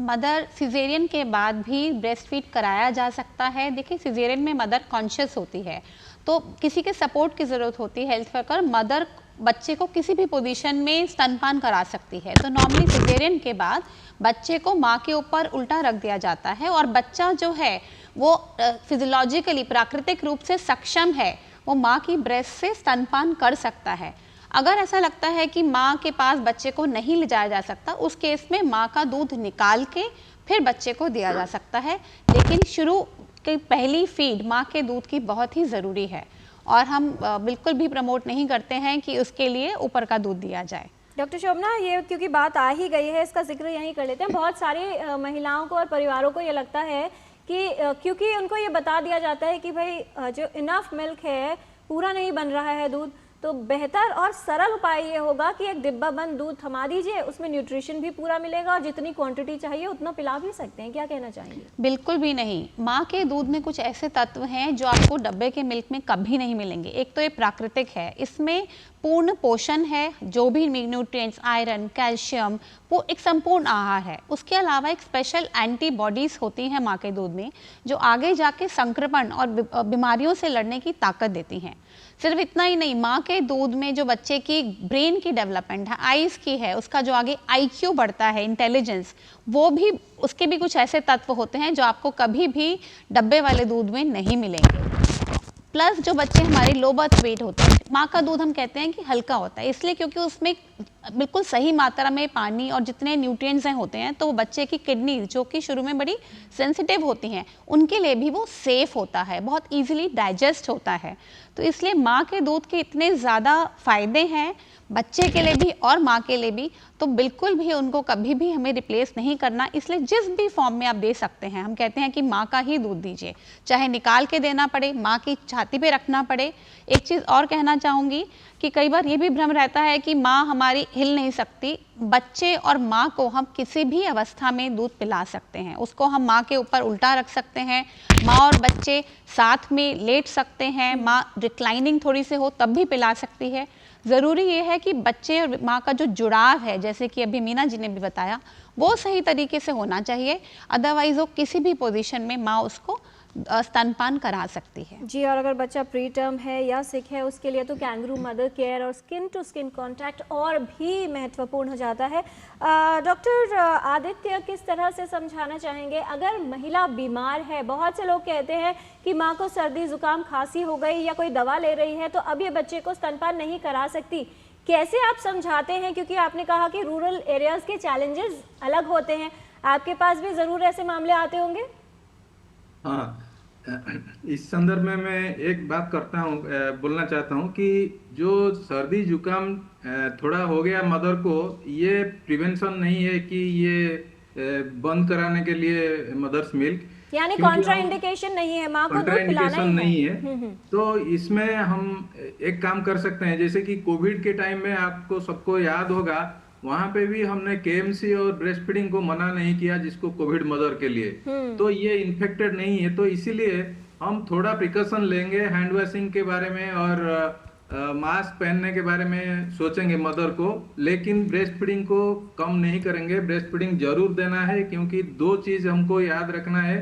मदर सिजेरियन के बाद भी ब्रेस्ट फीड कराया जा सकता है। देखिए सिजेरियन में मदर कॉन्शियस होती है तो किसी के सपोर्ट की ज़रूरत होती है हेल्थ वर्कर, मदर बच्चे को किसी भी पोजीशन में स्तनपान करा सकती है। तो नॉर्मली सिजेरियन के बाद बच्चे को माँ के ऊपर उल्टा रख दिया जाता है और बच्चा जो है वो फिजियोलॉजिकली प्राकृतिक रूप से सक्षम है, वो माँ की ब्रेस्ट से स्तनपान कर सकता है। अगर ऐसा लगता है कि माँ के पास बच्चे को नहीं ले जाया जा सकता, उस केस में माँ का दूध निकाल के फिर बच्चे को दिया जा सकता है। लेकिन शुरू की पहली फीड माँ के दूध की बहुत ही ज़रूरी है और हम बिल्कुल भी प्रमोट नहीं करते हैं कि उसके लिए ऊपर का दूध दिया जाए। डॉक्टर शोभना, ये क्योंकि बात आ ही गई है इसका जिक्र यहीं कर लेते हैं। बहुत सारी महिलाओं को और परिवारों को ये लगता है कि क्योंकि उनको ये बता दिया जाता है कि भाई जो इनफ मिल्क है पूरा नहीं बन रहा है दूध, तो बेहतर और सरल उपाय ये होगा कि एक डिब्बा बंद दूध थमा दीजिए, उसमें न्यूट्रिशन भी पूरा मिलेगा और जितनी क्वांटिटी चाहिए उतना पिला भी सकते हैं। क्या कहना चाहेंगे? बिल्कुल भी नहीं, माँ के दूध में कुछ ऐसे तत्व हैं जो आपको डब्बे के मिल्क में कभी नहीं मिलेंगे। एक तो ये प्राकृतिक है, इसमें पूर्ण पोषण है, जो भी न्यूट्रिएंट्स आयरन कैल्शियम वो एक संपूर्ण आहार है। उसके अलावा एक स्पेशल एंटीबॉडीज़ होती हैं माँ के दूध में जो आगे जाके संक्रमण और बीमारियों से लड़ने की ताकत देती हैं। सिर्फ इतना ही नहीं, माँ के दूध में जो बच्चे की ब्रेन की डेवलपमेंट है, आइज़ की है, उसका जो आगे IQ बढ़ता है, इंटेलिजेंस, वो भी उसके भी कुछ ऐसे तत्व होते हैं जो आपको कभी भी डब्बे वाले दूध में नहीं मिलेंगे। प्लस जो बच्चे हमारे लो बर्थ वेट होते हैं, माँ का दूध हम कहते हैं कि हल्का होता है, इसलिए क्योंकि उसमें बिल्कुल सही मात्रा में पानी और जितने न्यूट्रिएंट्स हैं होते हैं, तो वो बच्चे की किडनी जो कि शुरू में बड़ी सेंसिटिव होती हैं उनके लिए भी वो सेफ होता है, बहुत इजीली डाइजेस्ट होता है। तो इसलिए माँ के दूध के इतने ज़्यादा फ़ायदे हैं बच्चे के लिए भी और माँ के लिए भी, तो बिल्कुल भी उनको कभी भी हमें रिप्लेस नहीं करना। इसलिए जिस भी फॉर्म में आप दे सकते हैं, हम कहते हैं कि माँ का ही दूध दीजिए, चाहे निकाल के देना पड़े, माँ की छाती पे रखना पड़े। एक चीज़ और कहना चाहूँगी कि कई बार ये भी भ्रम रहता है कि माँ हमारी हिल नहीं सकती। बच्चे और माँ को हम किसी भी अवस्था में दूध पिला सकते हैं, उसको हम माँ के ऊपर उल्टा रख सकते हैं, माँ और बच्चे साथ में लेट सकते हैं, माँ रिक्लाइनिंग थोड़ी से हो तब भी पिला सकती है। ज़रूरी ये है कि बच्चे और माँ का जो जुड़ाव है, जैसे कि अभी मीना जी ने भी बताया, वो सही तरीके से होना चाहिए। अदरवाइज़ वो किसी भी पोजीशन में माँ उसको स्तनपान करा सकती है। जी, और अगर बच्चा प्री टर्म है या सिक है उसके लिए तो कैंगरू मदर केयर और स्किन टू स्किन कांटेक्ट और भी महत्वपूर्ण हो जाता है। डॉक्टर आदित्य, किस तरह से समझाना चाहेंगे अगर महिला बीमार है? बहुत से लोग कहते हैं कि माँ को सर्दी जुकाम खांसी हो गई या कोई दवा ले रही है तो अब ये बच्चे को स्तनपान नहीं करा सकती, कैसे आप समझाते हैं? क्योंकि आपने कहा कि रूरल एरियाज के चैलेंजेस अलग होते हैं, आपके पास भी ज़रूर ऐसे मामले आते होंगे। हाँ, इस संदर्भ में मैं एक बात बोलना चाहता हूँ कि जो सर्दी जुकाम थोड़ा हो गया मदर को, ये प्रिवेंशन नहीं है कि ये बंद कराने के लिए मदर्स मिल्क, यानी कॉन्ट्रा इंडिकेशन नहीं है, माँ को दूध पिलाना ही नहीं है। तो इसमें हम एक काम कर सकते हैं, जैसे कि कोविड के टाइम में आपको सबको याद होगा, वहां पे भी हमने केएमसी और ब्रेस्ट फीडिंग को मना नहीं किया, जिसको कोविड मदर के लिए। तो ये इन्फेक्टेड नहीं है, तो इसीलिए हम थोड़ा प्रिकॉशन लेंगे, हैंड वॉशिंग के बारे में और मास्क पहनने के बारे में सोचेंगे मदर को, लेकिन ब्रेस्ट फीडिंग को कम नहीं करेंगे। ब्रेस्ट फीडिंग जरूर देना है, क्योंकि दो चीज हमको याद रखना है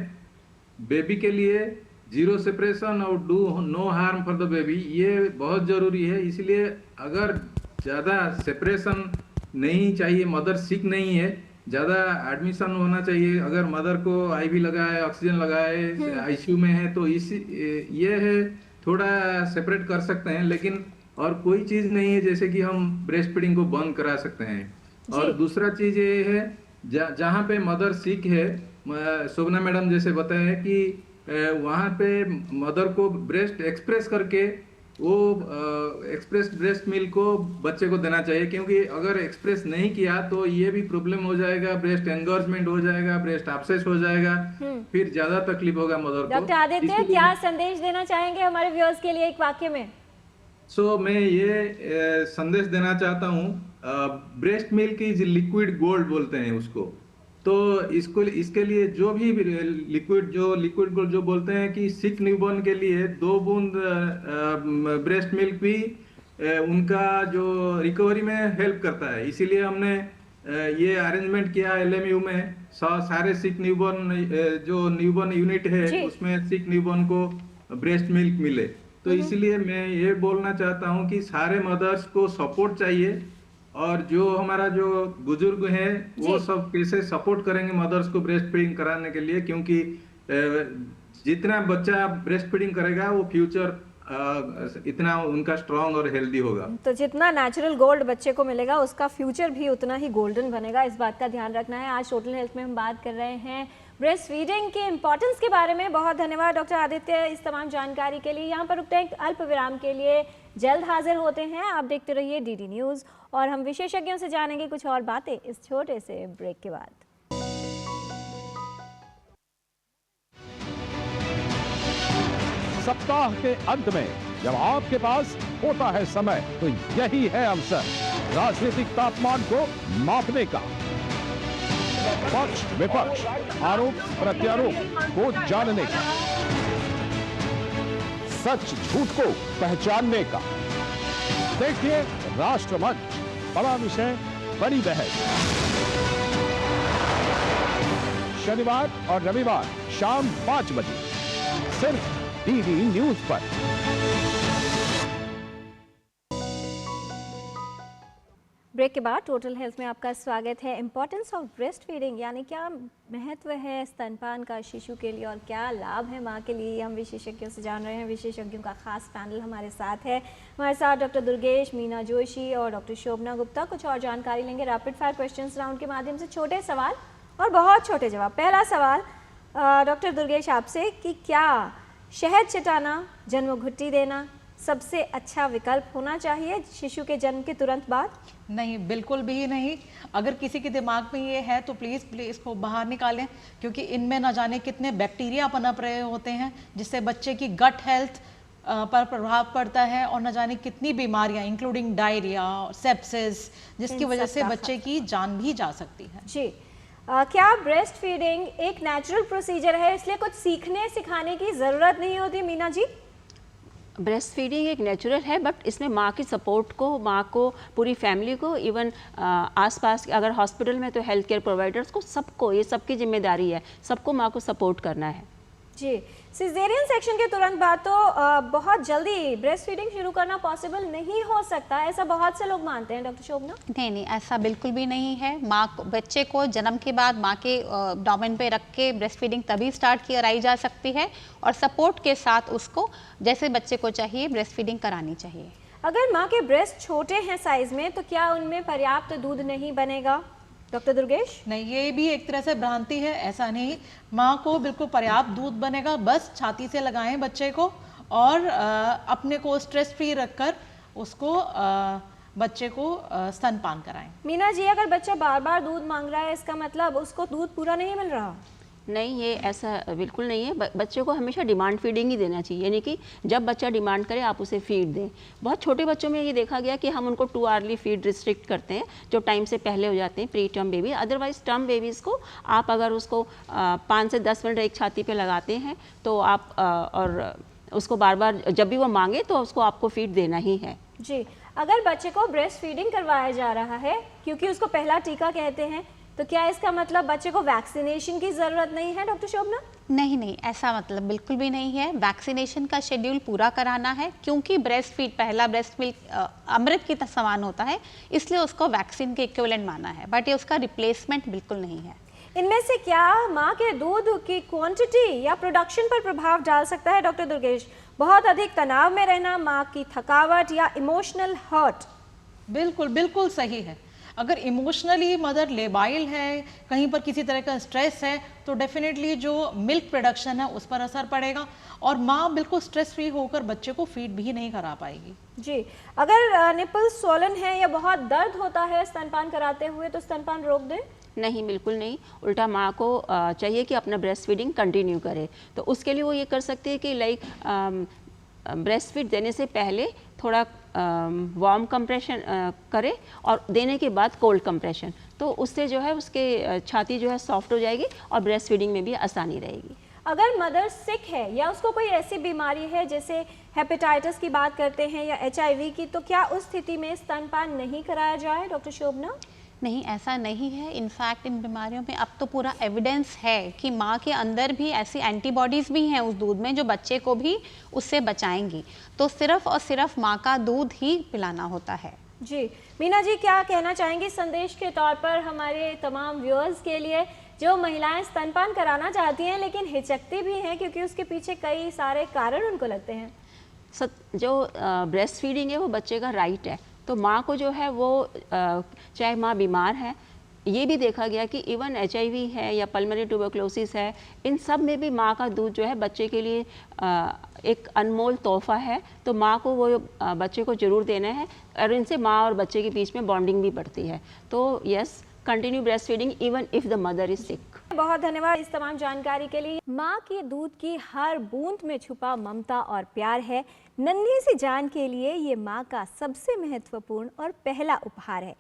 बेबी के लिए, जीरो सेपरेशन और do no harm for the baby, ये बहुत जरूरी है। इसलिए अगर ज्यादा सेपरेशन नहीं चाहिए, मदर सिक नहीं है, ज्यादा एडमिशन होना चाहिए, अगर मदर को आईवी लगा है, ऑक्सीजन लगा है, आईसीयू में है, तो ये है थोड़ा सेपरेट कर सकते हैं, लेकिन और कोई चीज नहीं है जैसे कि हम ब्रेस्ट फीडिंग को बंद करा सकते हैं। और दूसरा चीज ये है, जहाँ पे मदर सिक है, शोभना मैडम जैसे बताए कि वहाँ पे मदर को ब्रेस्ट एक्सप्रेस करके वो एक्सप्रेस ब्रेस्ट मिल्क को बच्चे को देना चाहिए, क्योंकि अगर एक्सप्रेस नहीं किया तो ये भी प्रॉब्लम हो जाएगा, ब्रेस्ट एंगर्जमेंट हो जाएगा, ब्रेस्ट एब्सेस हो जाएगा, फिर ज्यादा तकलीफ होगा मदर को। डॉक्टर आदित्य, क्या संदेश देना चाहेंगे हमारे व्यूअर्स के लिए एक वाक्य में? मैं ये संदेश देना चाहता हूँ, breast milk is liquid gold बोलते हैं उसको। तो इसके लिए जो भी लिक्विड गोल्ड जो बोलते हैं कि सिक न्यूबॉर्न के लिए 2 बूंद ब्रेस्ट मिल्क भी उनका जो रिकवरी में हेल्प करता है। इसीलिए हमने ये अरेंजमेंट किया LMU में, सारे सिक न्यूबॉर्न जो न्यूबॉर्न यूनिट है उसमें सिक न्यूबॉर्न को ब्रेस्ट मिल्क मिले। तो इसलिए मैं ये बोलना चाहता हूँ कि सारे मदर्स को सपोर्ट चाहिए, और जो हमारा जो बुजुर्ग हैं वो सब कैसे सपोर्ट करेंगे मदर्स को ब्रेस्ट फीडिंग कराने के लिए, क्योंकि जितना बच्चा ब्रेस्ट फीडिंग करेगा वो फ्यूचर इतना उनका स्ट्रांग और हेल्दी होगा। तो जितना नेचुरल गोल्ड बच्चे को मिलेगा उसका फ्यूचर भी उतना ही गोल्डन बनेगा, इस बात का ध्यान रखना है। आज टोटल हेल्थ में हम बात कर रहे हैं ब्रेस्ट फीडिंग के इम्पोर्टेंस के बारे में। बहुत धन्यवाद डॉक्टर आदित्य इस तमाम जानकारी के लिए। यहाँ पर रुकते हैं अल्प विराम के लिए, जल्द हाजिर होते हैं। आप देखते रहिए DD न्यूज़ और हम विशेषज्ञों से जानेंगे कुछ और बातें इस छोटे से ब्रेक के बाद। सप्ताह के अंत में जब आपके पास होता है समय, तो यही है अवसर राजनीतिक तापमान को मापने का। पक्ष विपक्ष, आरोप प्रत्यारोप को जानने का, सच झूठ को पहचानने का। देखिए राष्ट्रमंच, बड़ा विषय बड़ी बहस, शनिवार और रविवार शाम 5 बजे सिर्फ DD न्यूज पर। ब्रेक के बाद टोटल हेल्थ में आपका स्वागत है। इम्पोर्टेंस ऑफ ब्रेस्ट फीडिंग, यानी क्या महत्व है स्तनपान का शिशु के लिए और क्या लाभ है माँ के लिए, हम विशेषज्ञों से जान रहे हैं। विशेषज्ञों का खास पैनल हमारे साथ है। हमारे साथ डॉक्टर दुर्गेश, मीना जोशी और डॉक्टर शोभना गुप्ता। कुछ और जानकारी लेंगे रैपिड फायर क्वेश्चंस राउंड के माध्यम से, छोटे सवाल और बहुत छोटे जवाब। पहला सवाल डॉक्टर दुर्गेश आपसे कि क्या शहद चटाना, जन्म घुट्टी देना सबसे अच्छा विकल्प होना चाहिए शिशु के जन्म के तुरंत बाद? नहीं, बिल्कुल भी नहीं। अगर किसी के दिमाग में ये है तो प्लीज़ इसको बाहर निकालें, क्योंकि इनमें ना जाने कितने बैक्टीरिया पनप रहे होते हैं जिससे बच्चे की गट हेल्थ पर प्रभाव पड़ता है, और न जाने कितनी बीमारियां इंक्लूडिंग डायरिया, सेप्सिस, जिसकी वजह से बच्चे की जान भी जा सकती है। जी, क्या ब्रेस्ट फीडिंग एक नेचुरल प्रोसीजर है, इसलिए कुछ सीखने सिखाने की ज़रूरत नहीं होती? मीना जी, ब्रेस्ट फीडिंग एक नेचुरल है, बट इसमें माँ की सपोर्ट को, माँ को, पूरी फैमिली को, इवन आसपास अगर हॉस्पिटल में तो हेल्थ केयर प्रोवाइडर्स को, सबको, ये सबकी जिम्मेदारी है, सबको माँ को सपोर्ट करना है। जी, सिजेरियन सेक्शन के तुरंत बाद तो बहुत जल्दी ब्रेस्ट फीडिंग शुरू करना पॉसिबल नहीं हो सकता, ऐसा बहुत से लोग मानते हैं डॉक्टर शोभना। नहीं नहीं, ऐसा बिल्कुल भी नहीं है। बच्चे को जन्म के बाद माँ के डोमेन पे रख के ब्रेस्ट फीडिंग तभी स्टार्ट कराई जा सकती है और सपोर्ट के साथ उसको जैसे बच्चे को चाहिए ब्रेस्ट फीडिंग करानी चाहिए। अगर माँ के ब्रेस्ट छोटे हैं साइज में तो क्या उनमें पर्याप्त दूध नहीं बनेगा डॉक्टर दुर्गेश? नहीं, ये भी एक तरह से भ्रांति है, ऐसा नहीं। माँ को बिल्कुल पर्याप्त दूध बनेगा, बस छाती से लगाएं बच्चे को और अपने को स्ट्रेस फ्री रखकर उसको बच्चे को स्तनपान कराएं। मीना जी, अगर बच्चा बार बार दूध मांग रहा है इसका मतलब उसको दूध पूरा नहीं मिल रहा? नहीं, ये ऐसा बिल्कुल नहीं है। बच्चे को हमेशा डिमांड फीडिंग ही देना चाहिए, यानी कि जब बच्चा डिमांड करे आप उसे फीड दें। बहुत छोटे बच्चों में ये देखा गया कि हम उनको 2 आवर्ली फीड रिस्ट्रिक्ट करते हैं जो टाइम से पहले हो जाते हैं, pre term baby. Otherwise term babies को आप अगर उसको 5 से 10 मिनट एक छाती पे लगाते हैं तो आप और उसको बार बार जब भी वो मांगे तो उसको आपको फीड देना ही है। जी, अगर बच्चे को ब्रेस्ट फीडिंग करवाया जा रहा है क्योंकि उसको पहला टीका कहते हैं, तो क्या इसका मतलब बच्चे को वैक्सीनेशन की ज़रूरत नहीं है डॉक्टर शोभना? नहीं नहीं, ऐसा मतलब बिल्कुल भी नहीं है। वैक्सीनेशन का शेड्यूल पूरा कराना है क्योंकि ब्रेस्ट फीड पहला ब्रेस्ट मिल्क अमृत की समान होता है, इसलिए उसको वैक्सीन के इक्विवेलेंट माना है, बट ये उसका रिप्लेसमेंट बिल्कुल नहीं है। इनमें से क्या माँ के दूध की क्वांटिटी या प्रोडक्शन पर प्रभाव डाल सकता है डॉक्टर दुर्गेश? बहुत अधिक तनाव में रहना, माँ की थकावट या इमोशनल हर्ट? बिल्कुल बिल्कुल सही है। अगर इमोशनली मदर लेबाइल है, कहीं पर किसी तरह का स्ट्रेस है, तो डेफिनेटली जो मिल्क प्रोडक्शन है उस पर असर पड़ेगा और माँ बिल्कुल स्ट्रेस फ्री होकर बच्चे को फीड भी नहीं करा पाएगी। जी, अगर निपल स्वोलन है या बहुत दर्द होता है स्तनपान कराते हुए तो स्तनपान रोक दें? नहीं, बिल्कुल नहीं। उल्टा माँ को चाहिए कि अपना ब्रेस्ट फीडिंग कंटिन्यू करे। तो उसके लिए वो ये कर सकती है कि लाइक ब्रेस्ट फीड देने से पहले थोड़ा वार्म कंप्रेशन करे और देने के बाद कोल्ड कंप्रेशन, तो उससे जो है उसके छाती जो है सॉफ्ट हो जाएगी और ब्रेस्ट फीडिंग में भी आसानी रहेगी। अगर मदर सिक है या उसको कोई ऐसी बीमारी है जैसे हेपेटाइटिस की बात करते हैं या HIV की, तो क्या उस स्थिति में स्तनपान नहीं कराया जाए डॉक्टर शोभना? नहीं, ऐसा नहीं है। इनफैक्ट इन बीमारियों में अब तो पूरा एविडेंस है कि माँ के अंदर भी ऐसी एंटीबॉडीज़ भी हैं उस दूध में जो बच्चे को भी उससे बचाएंगी, तो सिर्फ और सिर्फ माँ का दूध ही पिलाना होता है। जी, मीना जी, क्या कहना चाहेंगी संदेश के तौर पर हमारे तमाम व्यूअर्स के लिए जो महिलाएं स्तनपान कराना चाहती हैं लेकिन हिचकती भी हैं क्योंकि उसके पीछे कई सारे कारण उनको लगते हैं? जो ब्रेस्ट फीडिंग है वो बच्चे का राइट है, तो माँ को जो है वो चाहे माँ बीमार है, ये भी देखा गया कि इवन HIV है या पल्मोनरी ट्यूबरकुलोसिस है, इन सब में भी माँ का दूध जो है बच्चे के लिए एक अनमोल तोहफा है, तो माँ को वो बच्चे को ज़रूर देना है और इनसे माँ और बच्चे के बीच में बॉन्डिंग भी बढ़ती है। तो yes, continue breast feeding even if the mother is sick. बहुत धन्यवाद इस तमाम जानकारी के लिए। माँ के दूध की हर बूंद में छुपा ममता और प्यार है। नन्ही सी जान के लिए ये माँ का सबसे महत्वपूर्ण और पहला उपहार है।